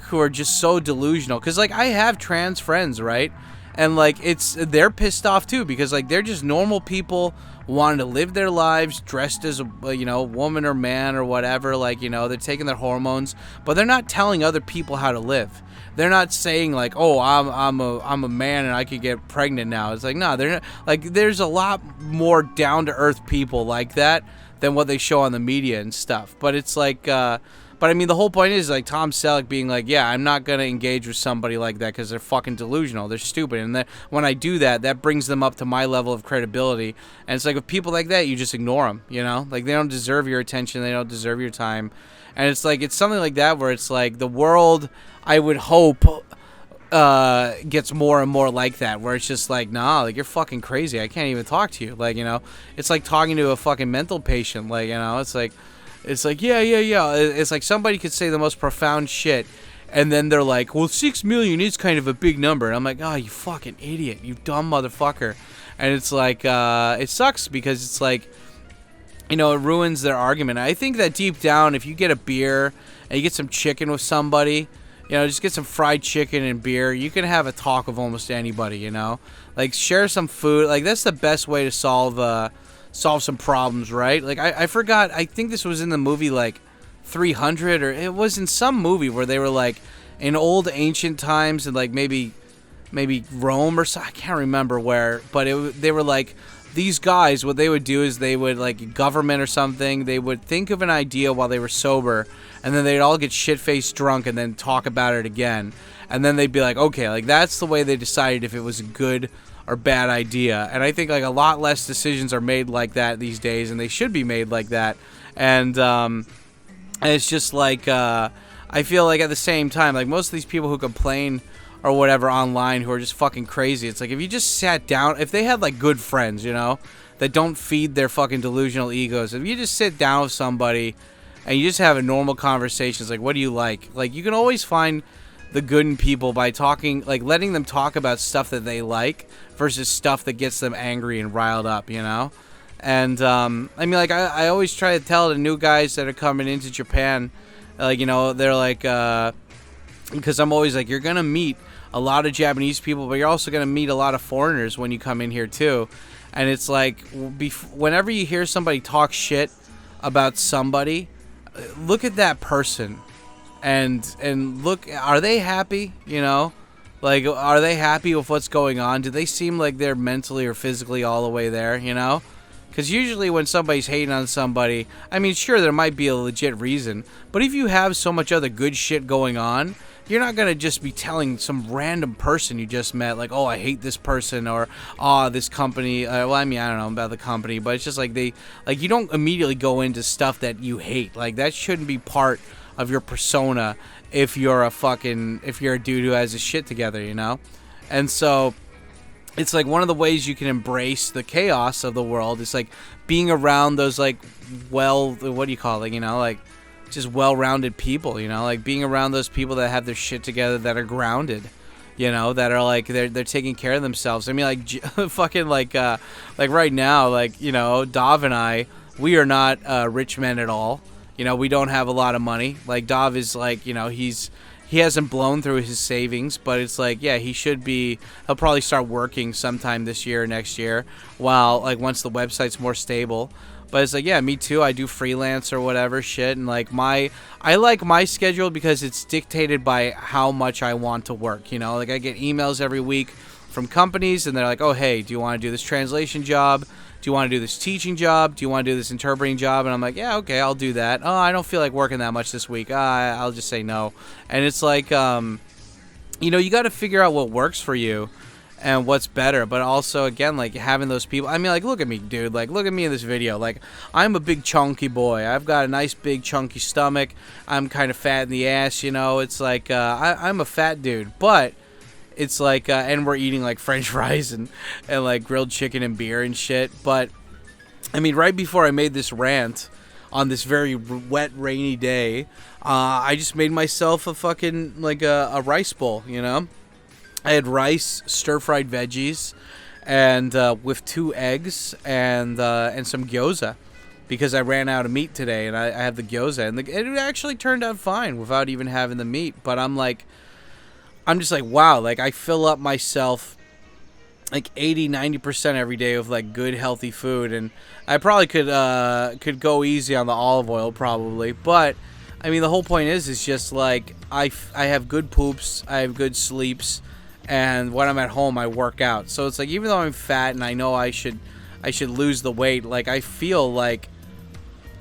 who are just so delusional, because like I have trans friends, right? And like they're pissed off too, because like they're just normal people wanting to live their lives dressed as a woman or man or whatever, like they're taking their hormones, but they're not telling other people how to live. They're not saying like, oh, I'm a man and I could get pregnant now. It's like, no, they're not. Like, there's a lot more down to earth people like that than what they show on the media and stuff. But it's like but I mean, the whole point is like Tom Selleck being like, yeah, I'm not going to engage with somebody like that because they're fucking delusional. They're stupid. And then when I do that, that brings them up to my level of credibility. And it's like with people like that, you just ignore them, Like they don't deserve your attention. They don't deserve your time. And it's like, it's something like that where it's like the world, I would hope, gets more and more like that, where it's just like, nah, like you're fucking crazy. I can't even talk to you. Like, it's like talking to a fucking mental patient. Like, it's like, yeah. It's like somebody could say the most profound shit, and then they're like, well, 6 million is kind of a big number. And I'm like, oh, you fucking idiot, you dumb motherfucker. And it's like, it sucks because it's like, it ruins their argument. I think that deep down, if you get a beer and you get some chicken with somebody, just get some fried chicken and beer, you can have a talk with almost anybody, Like, share some food. Like, that's the best way to solve some problems, right? Like, I forgot, I think this was in the movie, like, 300, or it was in some movie where they were, like, in old ancient times, and, like, maybe Rome or so, I can't remember where, but they were, like, these guys, what they would do is they would, like, government or something, they would think of an idea while they were sober, and then they'd all get shit-faced drunk and then talk about it again, and then they'd be like, okay, like, that's the way they decided if it was a good or bad idea. And I think like a lot less decisions are made like that these days, and they should be made like that. And it's just like I feel like at the same time, like most of these people who complain or whatever online who are just fucking crazy, it's like if you just sat down, if they had like good friends, that don't feed their fucking delusional egos, if you just sit down with somebody and you just have a normal conversation, it's like, what do you like? Like, you can always find the good in people by talking, like letting them talk about stuff that they like versus stuff that gets them angry and riled up, And I mean, like I always try to tell the new guys that are coming into Japan, like, they're like, because I'm always like, you're gonna meet a lot of Japanese people, but you're also gonna meet a lot of foreigners when you come in here too. And it's like, whenever you hear somebody talk shit about somebody, look at that person. And look, are they happy, Like, are they happy with what's going on? Do they seem like they're mentally or physically all the way there, Because usually when somebody's hating on somebody, I mean, sure, there might be a legit reason. But if you have so much other good shit going on, you're not going to just be telling some random person you just met, like, oh, I hate this person, or, oh, this company. Well, I mean, I don't know about the company, but it's just like you don't immediately go into stuff that you hate. Like, that shouldn't be part of your persona if you're a dude who has his shit together, And so it's like one of the ways you can embrace the chaos of the world is like being around those like what do you call it, like just well-rounded people, like being around those people that have their shit together, that are grounded, that are like they're taking care of themselves. I mean, like fucking like right now, like Dav and I, we are not rich men at all. We don't have a lot of money. Like Dav is like, he hasn't blown through his savings, but it's like, yeah, he'll probably start working sometime this year or next year, while like once the website's more stable. But it's like, yeah, me too. I do freelance or whatever shit, and like I like my schedule because it's dictated by how much I want to work. Like I get emails every week from companies, and they're like, oh, hey, do you want to do this translation job? Do you want to do this teaching job? Do you want to do this interpreting job? And I'm like, yeah, okay, I'll do that. Oh, I don't feel like working that much this week. I'll just say no. And it's like, you got to figure out what works for you and what's better. But also, again, like having those people. I mean, like, look at me, dude. Like, look at me in this video. Like, I'm a big chunky boy. I've got a nice big chunky stomach. I'm kind of fat in the ass. It's like I'm a fat dude, but. It's like, and we're eating like French fries and like grilled chicken and beer and shit. But I mean, right before I made this rant on this very wet, rainy day, I just made myself a fucking like a rice bowl. I had rice, stir-fried veggies, and with 2 eggs and some gyoza, because I ran out of meat today, and I have the gyoza, and it actually turned out fine without even having the meat. But I'm just like, wow, like I fill up myself like 80-90% every day with like good healthy food, and I probably could go easy on the olive oil probably, but I mean the whole point is just like I have good poops, I have good sleeps, and when I'm at home I work out. So it's like, even though I'm fat and I know I should lose the weight, like I feel like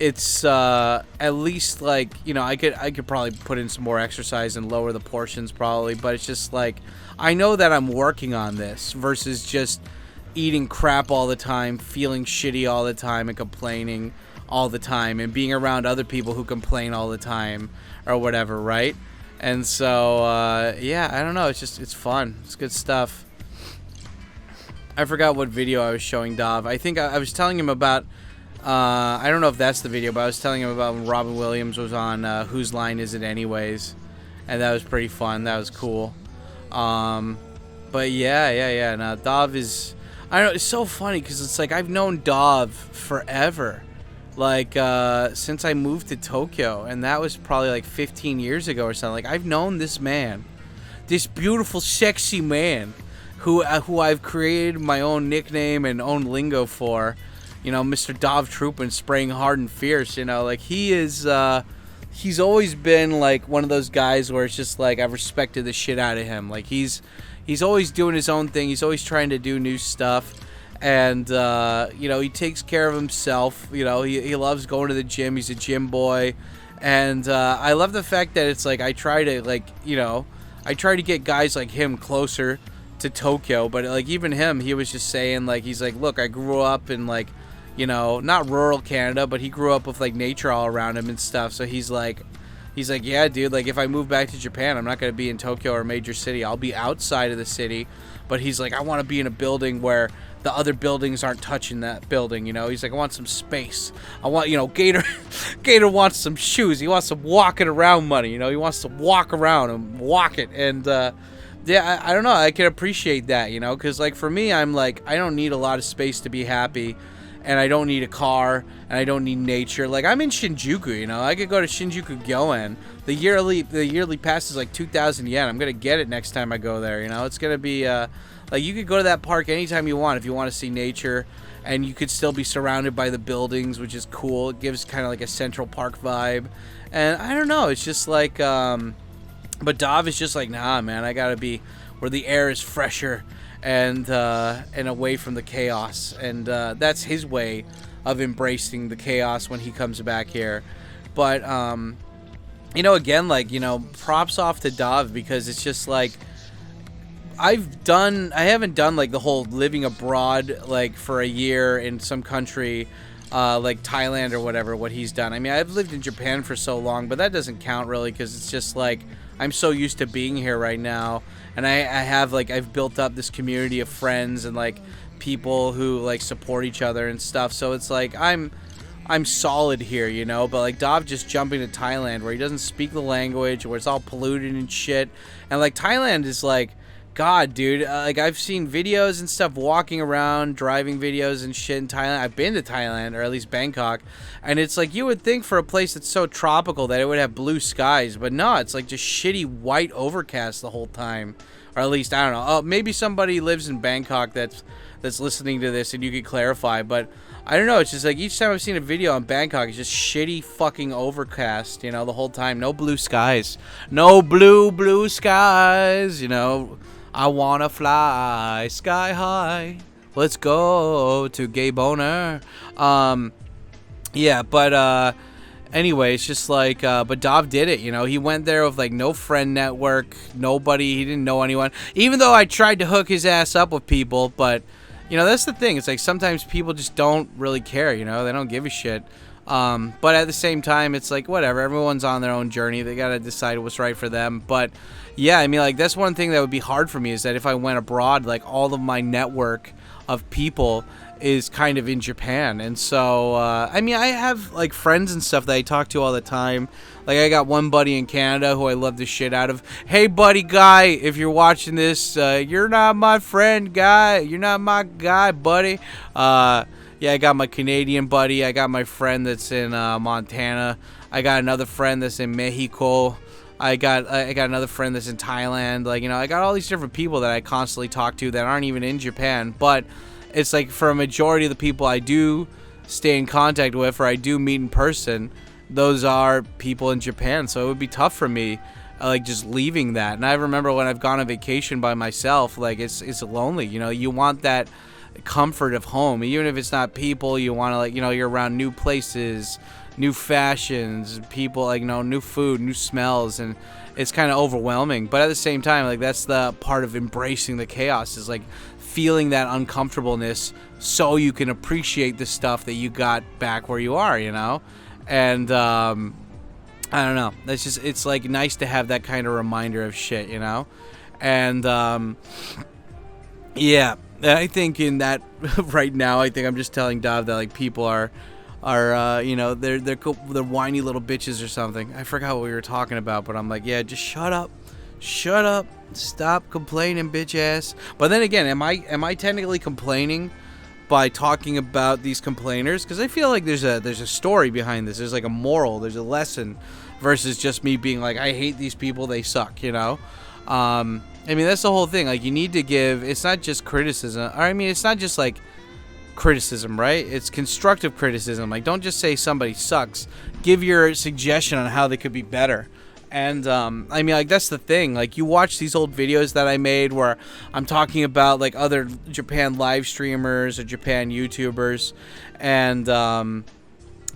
it's at least like, I could probably put in some more exercise and lower the portions probably, but it's just like I know that I'm working on this versus just eating crap all the time, feeling shitty all the time, and complaining all the time, and being around other people who complain all the time or whatever, right? And so yeah, I don't know, it's fun, it's good stuff. I forgot what video I was showing Dav. I think I was telling him about I don't know if that's the video, but I was telling him about when Robin Williams was on Whose Line Is It Anyways, and that was pretty fun. That was cool. But yeah. Now Dav is, I don't know, it's so funny because it's like I've known Dav forever, like since I moved to Tokyo, and that was probably like 15 years ago or something. Like I've known this man, this beautiful, sexy man, who I've created my own nickname and own lingo for. Mr. Dav Troopin, spraying hard and fierce. Like he is, he's always been like one of those guys where it's just like I've respected the shit out of him. Like he's always doing his own thing. He's always trying to do new stuff, and he takes care of himself. He loves going to the gym. He's a gym boy, and I love the fact that it's like I try to get guys like him closer to Tokyo, but like even him, he was just saying like he's like, look, I grew up in like, not rural Canada, but he grew up with like nature all around him and stuff. So he's like, yeah, dude, like if I move back to Japan, I'm not going to be in Tokyo or a major city. I'll be outside of the city. But he's like, I want to be in a building where the other buildings aren't touching that building. He's like, I want some space. I want, Gator wants some shoes. He wants some walking around money. He wants to walk around and walk it. And, yeah, I don't know. I can appreciate that, because like for me, I'm like, I don't need a lot of space to be happy. And I don't need a car, and I don't need nature. Like, I'm in Shinjuku, I could go to Shinjuku Gyoen. The yearly pass is like 2,000 yen. I'm going to get it next time I go there, It's going to be, like, you could go to that park anytime you want if you want to see nature, and you could still be surrounded by the buildings, which is cool. It gives kind of like a Central Park vibe. And I don't know, it's just like, but Dav is just like, nah, man, I got to be where the air is fresher and away from the chaos, and that's his way of embracing the chaos when he comes back here. But again, like, props off to Dav, because it's just like I haven't done like the whole living abroad like for a year in some country like Thailand or whatever, what he's done. I mean, I've lived in Japan for so long, but that doesn't count really, because it's just like I'm so used to being here right now, and I have like I've built up this community of friends and like people who like support each other and stuff. So it's like I'm solid here, you know. But like Dov just jumping to Thailand where he doesn't speak the language, where it's all polluted and shit, and like Thailand is like, God, dude, like I've seen videos and stuff walking around, driving videos and shit in Thailand. I've been to Thailand, or at least Bangkok, and it's like you would think for a place that's so tropical that it would have blue skies, but no, it's like just shitty white overcast the whole time, or at least I don't know. Oh, maybe somebody lives in Bangkok that's listening to this and you could clarify, but I don't know. It's just like each time I've seen a video on Bangkok, it's just shitty fucking overcast, you know, the whole time. No blue skies, no blue skies, you know. I wanna fly sky high. Let's go to Gay Boner. Yeah, but anyway, it's just like, but Dov did it, you know. He went there with like no friend network, nobody. He didn't know anyone. Even though I tried to hook his ass up with people, but you know, that's the thing. It's like sometimes people just don't really care, you know. They don't give a shit. But at the same time, it's like whatever. Everyone's on their own journey. They gotta decide what's right for them. But yeah, I mean, like that's one thing that would be hard for me is that if I went abroad, like all of my network of people is kind of in Japan. And so I mean, I have like friends and stuff that I talk to all the time. Like I got one buddy in Canada who I love the shit out of. Hey buddy guy, if you're watching this, you're not my friend guy. You're not my guy, buddy. Yeah, I got my Canadian buddy. I got my friend that's in Montana. I got another friend that's in Mexico. I got another friend that's in Thailand. Like, you know, I got all these different people that I constantly talk to that aren't even in Japan. But it's like for a majority of the people I do stay in contact with or I do meet in person, those are people in Japan. So it would be tough for me, like just leaving that. And I remember when I've gone on vacation by myself, like it's lonely. You know, you want that comfort of home, even if it's not people. You want to, like, you know, you're around new places, new fashions, people, like, you know, new food, new smells, and it's kind of overwhelming. But at the same time, like that's the part of embracing the chaos, is like feeling that uncomfortableness so you can appreciate the stuff that you got back where you are, you know. And I don't know, that's just, it's like nice to have that kind of reminder of shit, you know. And yeah, I think in that right now, I think I'm just telling Dov that like people are you know, they're whiny little bitches or something. I forgot what we were talking about, but I'm like, yeah, just shut up, stop complaining, bitch ass. But then again, am I technically complaining by talking about these complainers? Because I feel like there's a story behind this. There's like a moral, there's a lesson, versus just me being like, I hate these people, they suck, you know. I mean, that's the whole thing. Like, you need to give, it's not just criticism, or I mean, it's not just like criticism, right? It's constructive criticism. Like, don't just say somebody sucks. Give your suggestion on how they could be better. And I mean, like, that's the thing. Like, you watch these old videos that I made where I'm talking about like other Japan live streamers or Japan YouTubers, and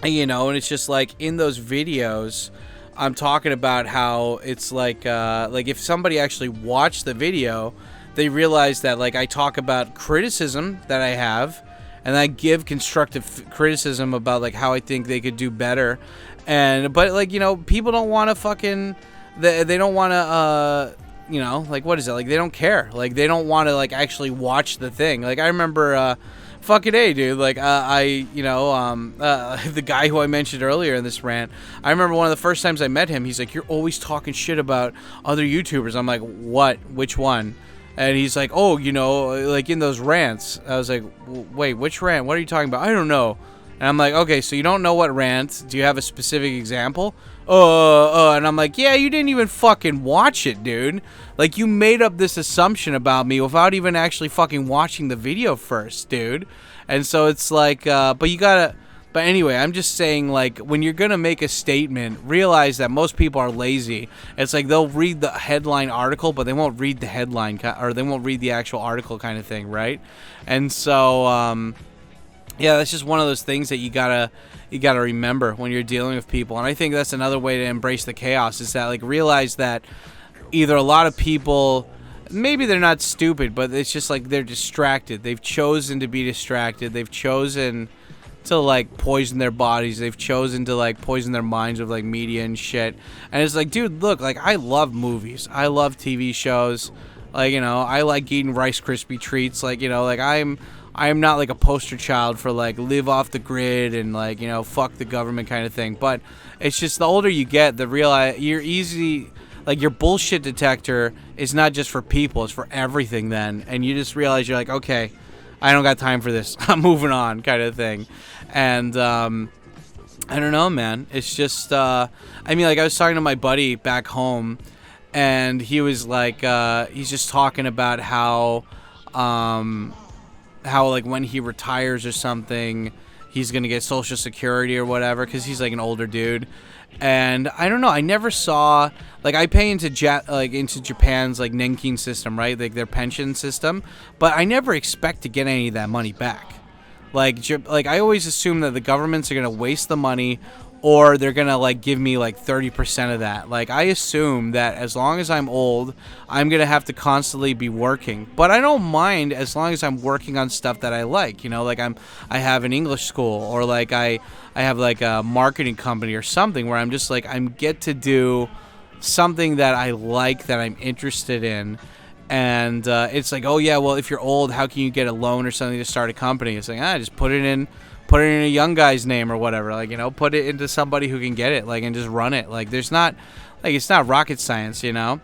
you know, and it's just like in those videos I'm talking about how it's like if somebody actually watched the video, they realize that like I talk about criticism that I have, and I give constructive criticism about like how I think they could do better. And but like, you know, people don't want to fucking they don't want to you know, like, what is it, like they don't care, like they don't want to like actually watch the thing. Like, I remember fucking A, dude, like I you know, the guy who I mentioned earlier in this rant, I remember one of the first times I met him, he's like, you're always talking shit about other YouTubers. I'm like, what, which one? And he's like, oh, you know, like in those rants. I was like, wait, which rant? What are you talking about? I don't know. And I'm like, okay, so you don't know what rant? Do you have a specific example? And I'm like, yeah, you didn't even fucking watch it, dude. Like, you made up this assumption about me without even actually fucking watching the video first, dude. And so it's like, but you gotta, but anyway, I'm just saying, like, when you're gonna make a statement, realize that most people are lazy. It's like they'll read the headline article, but they won't read the headline, or they won't read the actual article kind of thing, right? And so, yeah, that's just one of those things that you gotta remember when you're dealing with people. And I think that's another way to embrace the chaos, is that, like, realize that either a lot of people, maybe they're not stupid, but it's just like they're distracted. They've chosen to be distracted. They've chosen to like poison their bodies. They've chosen to like poison their minds with like media and shit. And it's like, dude, look, like I love movies. I love TV shows. Like, you know, I like eating Rice Krispie treats. Like, you know, like I am not like a poster child for like live off the grid and like, you know, fuck the government kind of thing. But it's just the older you get, the you're easy, like your bullshit detector is not just for people, it's for everything then. And you just realize you're like, okay, I don't got time for this. I'm moving on kind of thing. And I don't know, man. It's just, I mean, like I was talking to my buddy back home and he was like, he's just talking about how like when he retires or something, he's gonna get Social Security or whatever because he's like an older dude. And I don't know, I never saw, like I pay into into Japan's like Nenkin system, right, like their pension system, but I never expect to get any of that money back. Like I always assume that the governments are gonna waste the money, or they're gonna like give me like 30% of that. Like I assume that as long as I'm old, I'm gonna have to constantly be working. But I don't mind as long as I'm working on stuff that I like. You know, like I have an English school, or like I have like a marketing company or something where I'm just like I get to do something that I like, that I'm interested in. And it's like, oh yeah, well if you're old, how can you get a loan or something to start a company? It's like, just put it in a young guy's name or whatever, like, you know, put it into somebody who can get it, like, and just run it. Like there's not, like, it's not rocket science, you know,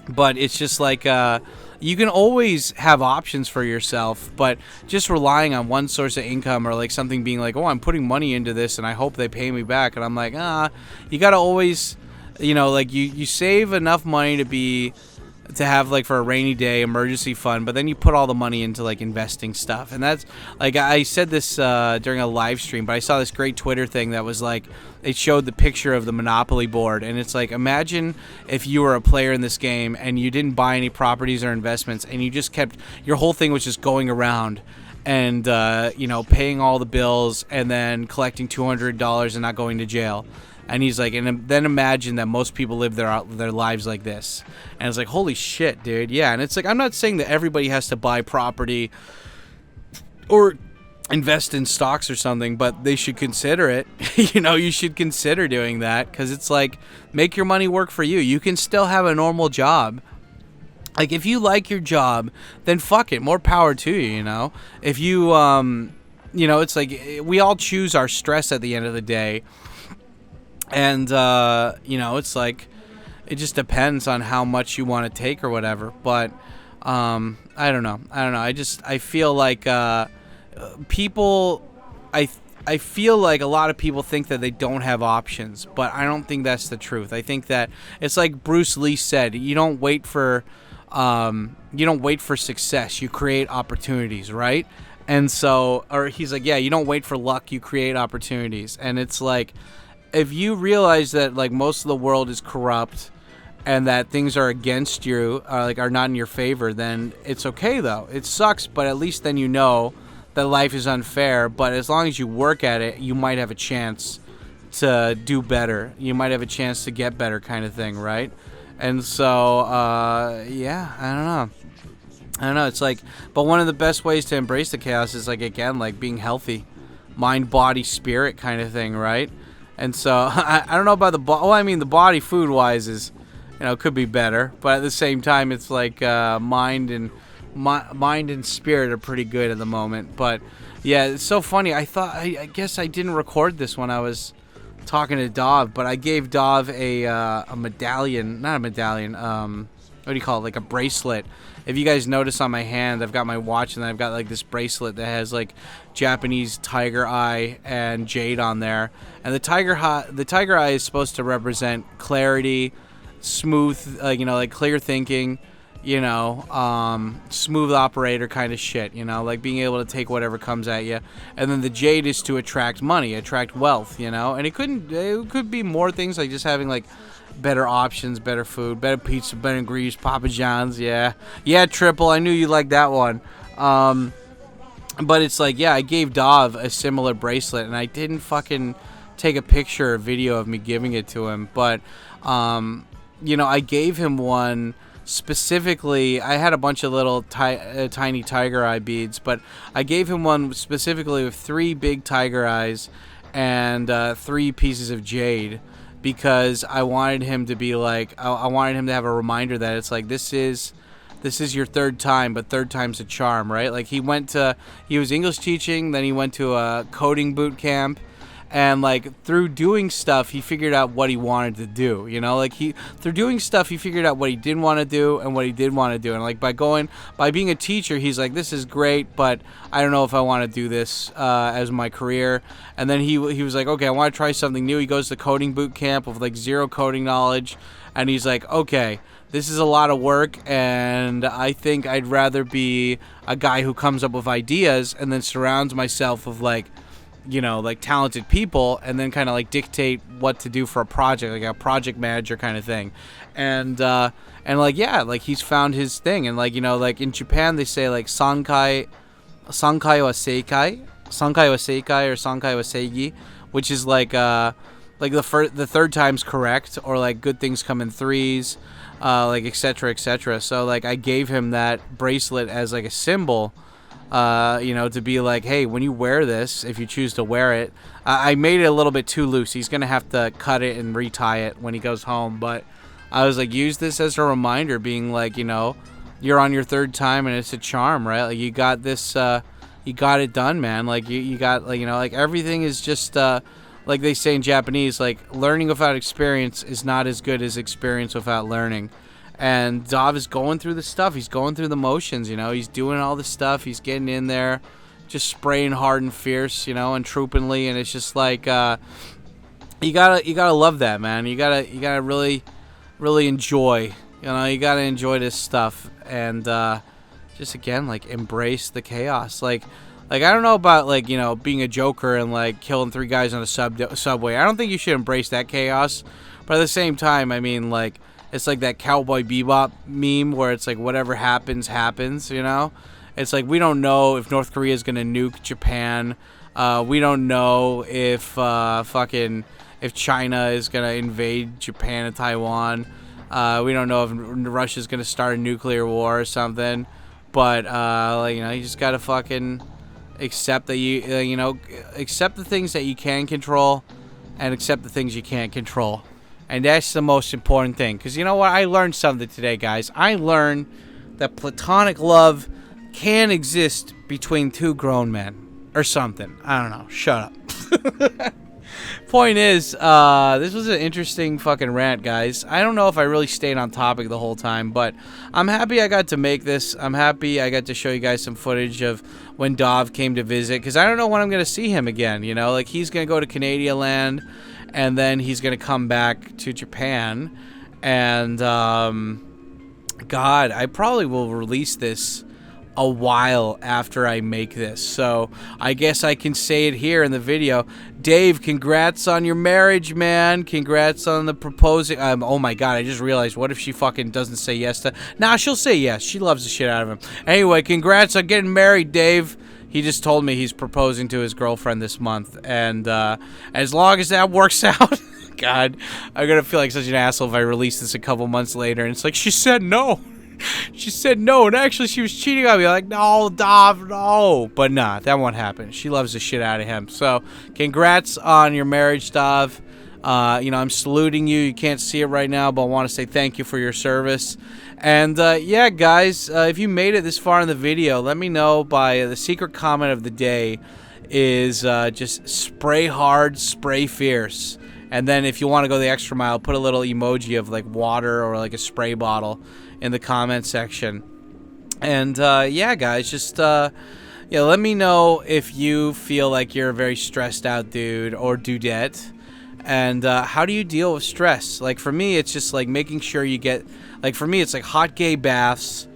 but it's just like you can always have options for yourself, but just relying on one source of income, or like something being like, oh, I'm putting money into this and I hope they pay me back, and I'm like, you gotta always, you know, like you save enough money to have like for a rainy day emergency fund, but then you put all the money into like investing stuff. And that's like, I said this during a live stream, but I saw this great Twitter thing that was like, it showed the picture of the Monopoly board, and it's like, imagine if you were a player in this game and you didn't buy any properties or investments, and you just kept, your whole thing was just going around and you know, paying all the bills and then collecting $200 and not going to jail. And he's like, and then imagine that most people live their lives like this. And it's like, holy shit, dude. Yeah, and it's like, I'm not saying that everybody has to buy property or invest in stocks or something, but they should consider it. You know, you should consider doing that, because it's like, make your money work for you. You can still have a normal job. Like, if you like your job, then fuck it, more power to you, you know? If you, you know, it's like, we all choose our stress at the end of the day. And, you know, it's like, it just depends on how much you want to take or whatever. But, I don't know. I feel like, people, I feel like a lot of people think that they don't have options, but I don't think that's the truth. I think that it's like Bruce Lee said, you don't wait for success, you create opportunities, right? And so, or he's like, yeah, you don't wait for luck, you create opportunities. And it's like, if you realize that like most of the world is corrupt and that things are against you, like are not in your favor, then it's okay though. It sucks, but at least then you know that life is unfair. But as long as you work at it, you might have a chance to do better. You might have a chance to get better, kind of thing, right? And so, yeah, I don't know. It's like, but one of the best ways to embrace the chaos is like, again, like being healthy, mind, body, spirit, kind of thing, right? And so I don't know about the body. Well, I mean, the body food wise is, you know, could be better, but at the same time, it's like mind and spirit are pretty good at the moment. But yeah, it's so funny. I guess I didn't record this when I was talking to Dov, but I gave Dov a medallion, not a medallion. What do you call it? Like a bracelet. If you guys notice on my hand, I've got my watch, and then I've got like this bracelet that has like Japanese tiger eye and jade on there. And the tiger eye is supposed to represent clarity, smooth, you know, like clear thinking, you know, smooth operator kind of shit, you know, like being able to take whatever comes at you. And then the jade is to attract money, attract wealth, you know. And it could be more things, like just having like better options, better food, better pizza, better ingredients, Papa John's, yeah, Triple, I knew you liked that one. But it's like, yeah, I gave Dov a similar bracelet, and I didn't fucking take a picture or video of me giving it to him, but, you know, I gave him one specifically, I had a bunch of little tiny tiger eye beads, but I gave him one specifically with 3 big tiger eyes and 3 pieces of jade, because I wanted him to be like, I wanted him to have a reminder that it's like, this is your 3rd time, but 3rd time's a charm, right? Like, he was English teaching, then he went to a coding boot camp, and like through doing stuff, he figured out what he wanted to do. You know, like through doing stuff, he figured out what he didn't want to do and what he did want to do. And like by being a teacher, he's like, this is great, but I don't know if I want to do this as my career. And then he was like, okay, I want to try something new. He goes to coding boot camp with like 0 coding knowledge, and he's like, okay, this is a lot of work, and I think I'd rather be a guy who comes up with ideas and then surrounds myself with like, you know, like talented people, and then kind of like dictate what to do for a project, like a project manager kind of thing. And like, yeah, like he's found his thing. And like, you know, like in Japan they say like sankai wa seikai or sankai wa seigi, which is like the 3rd time's correct, or like good things come in 3s, like etc etc. So like I gave him that bracelet as like a symbol, you know, to be like, hey, when you wear this, if you choose to wear it, I made it a little bit too loose. He's gonna have to cut it and retie it when he goes home. But I was like, use this as a reminder, being like, you know, you're on your 3rd time and it's a charm, right? Like you got this, you got it done, man. Like you got, like, you know, like everything is just like they say in Japanese, like learning without experience is not as good as experience without learning. And Dav is going through the stuff. He's going through the motions, you know. He's doing all the stuff. He's getting in there, just spraying hard and fierce, you know, and troopinly. And it's just like, you gotta love that, man. You gotta really, really enjoy. You know, you gotta enjoy this stuff, and just again, like embrace the chaos. Like I don't know about like, you know, being a joker and like killing 3 guys on a subway. I don't think you should embrace that chaos. But at the same time, I mean, like, it's like that Cowboy Bebop meme where it's like whatever happens, happens, you know? It's like we don't know if North Korea is going to nuke Japan. We don't know if if China is going to invade Japan and Taiwan. We don't know if Russia's going to start a nuclear war or something. But, like, you know, you just got to fucking accept that you know, accept the things that you can control and accept the things you can't control. And that's the most important thing. Because you know what? I learned something today, guys. I learned that platonic love can exist between 2 grown men. Or something. I don't know. Shut up. Point is, this was an interesting fucking rant, guys. I don't know if I really stayed on topic the whole time, but I'm happy I got to make this. I'm happy I got to show you guys some footage of when Dav came to visit. Because I don't know when I'm going to see him again, you know? Like, he's going to go to Canada Land, and then he's going to come back to Japan. And, God, I probably will release this a while after I make this. So, I guess I can say it here in the video. Dave, congrats on your marriage, man. Congrats on the proposing. Oh my God, I just realized, what if she fucking doesn't say yes to... Nah, she'll say yes. She loves the shit out of him. Anyway, congrats on getting married, Dave. He just told me he's proposing to his girlfriend this month, and as long as that works out, God, I'm gonna feel like such an asshole if I release this a couple months later, and it's like, she said no. She said no, and actually she was cheating on me. Like, no, Dav, no. But nah, that won't happen. She loves the shit out of him. So, congrats on your marriage, Dav. You know, I'm saluting you. You can't see it right now, but I want to say thank you for your service. And, yeah, guys, if you made it this far in the video, let me know by the secret comment of the day is just spray hard, spray fierce. And then if you want to go the extra mile, put a little emoji of, like, water or, like, a spray bottle in the comment section. And, yeah, guys, just, yeah, let me know if you feel like you're a very stressed out dude or dudette. And how do you deal with stress? Like, for me, it's just, like, making sure you get... Like, for me, it's, like, hot gay baths,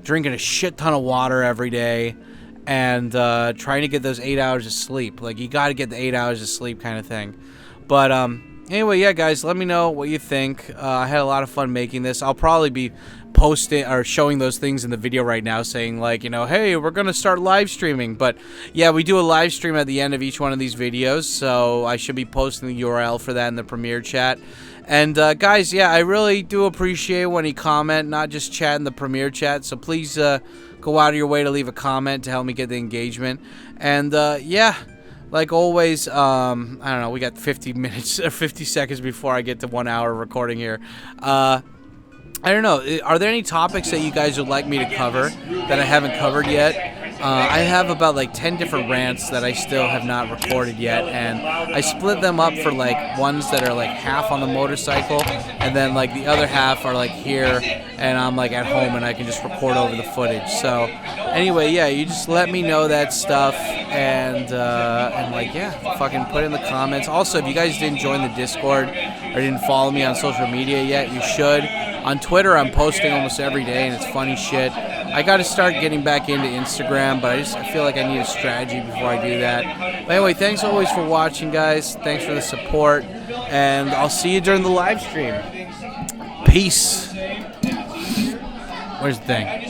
drinking a shit ton of water every day, and trying to get those 8 hours of sleep. Like, you got to get the 8 hours of sleep kind of thing. But, Anyway, yeah, guys, let me know what you think. I had a lot of fun making this. I'll probably be posting or showing those things in the video right now, saying like, hey, we're gonna start live streaming. But yeah, we do a live stream at the end of each one of these videos, so I should be posting the URL for that in the Premiere chat. And guys, yeah, I really do appreciate when you comment, not just chat in the Premiere chat. So please go out of your way to leave a comment to help me get the engagement. And yeah. Like always, I don't know, we got 50 minutes or 50 seconds before I get to 1 hour recording here. I don't know, are there any topics that you guys would like me to cover that I haven't covered yet? I have about like 10 different rants that I still have not recorded yet, and I split them up for like ones that are like half on the motorcycle, and then like the other half are like here, and I'm like at home and I can just record over the footage. So anyway, yeah, you just let me know that stuff, and like, yeah, fucking put it in the comments. Also, if you guys didn't join the Discord or didn't follow me on social media yet, you should. On Twitter, I'm posting almost every day, and it's funny shit. I got to start getting back into Instagram, but I feel like I need a strategy before I do that. But anyway, thanks always for watching, guys. Thanks for the support, and I'll see you during the live stream. Peace. Where's the thing?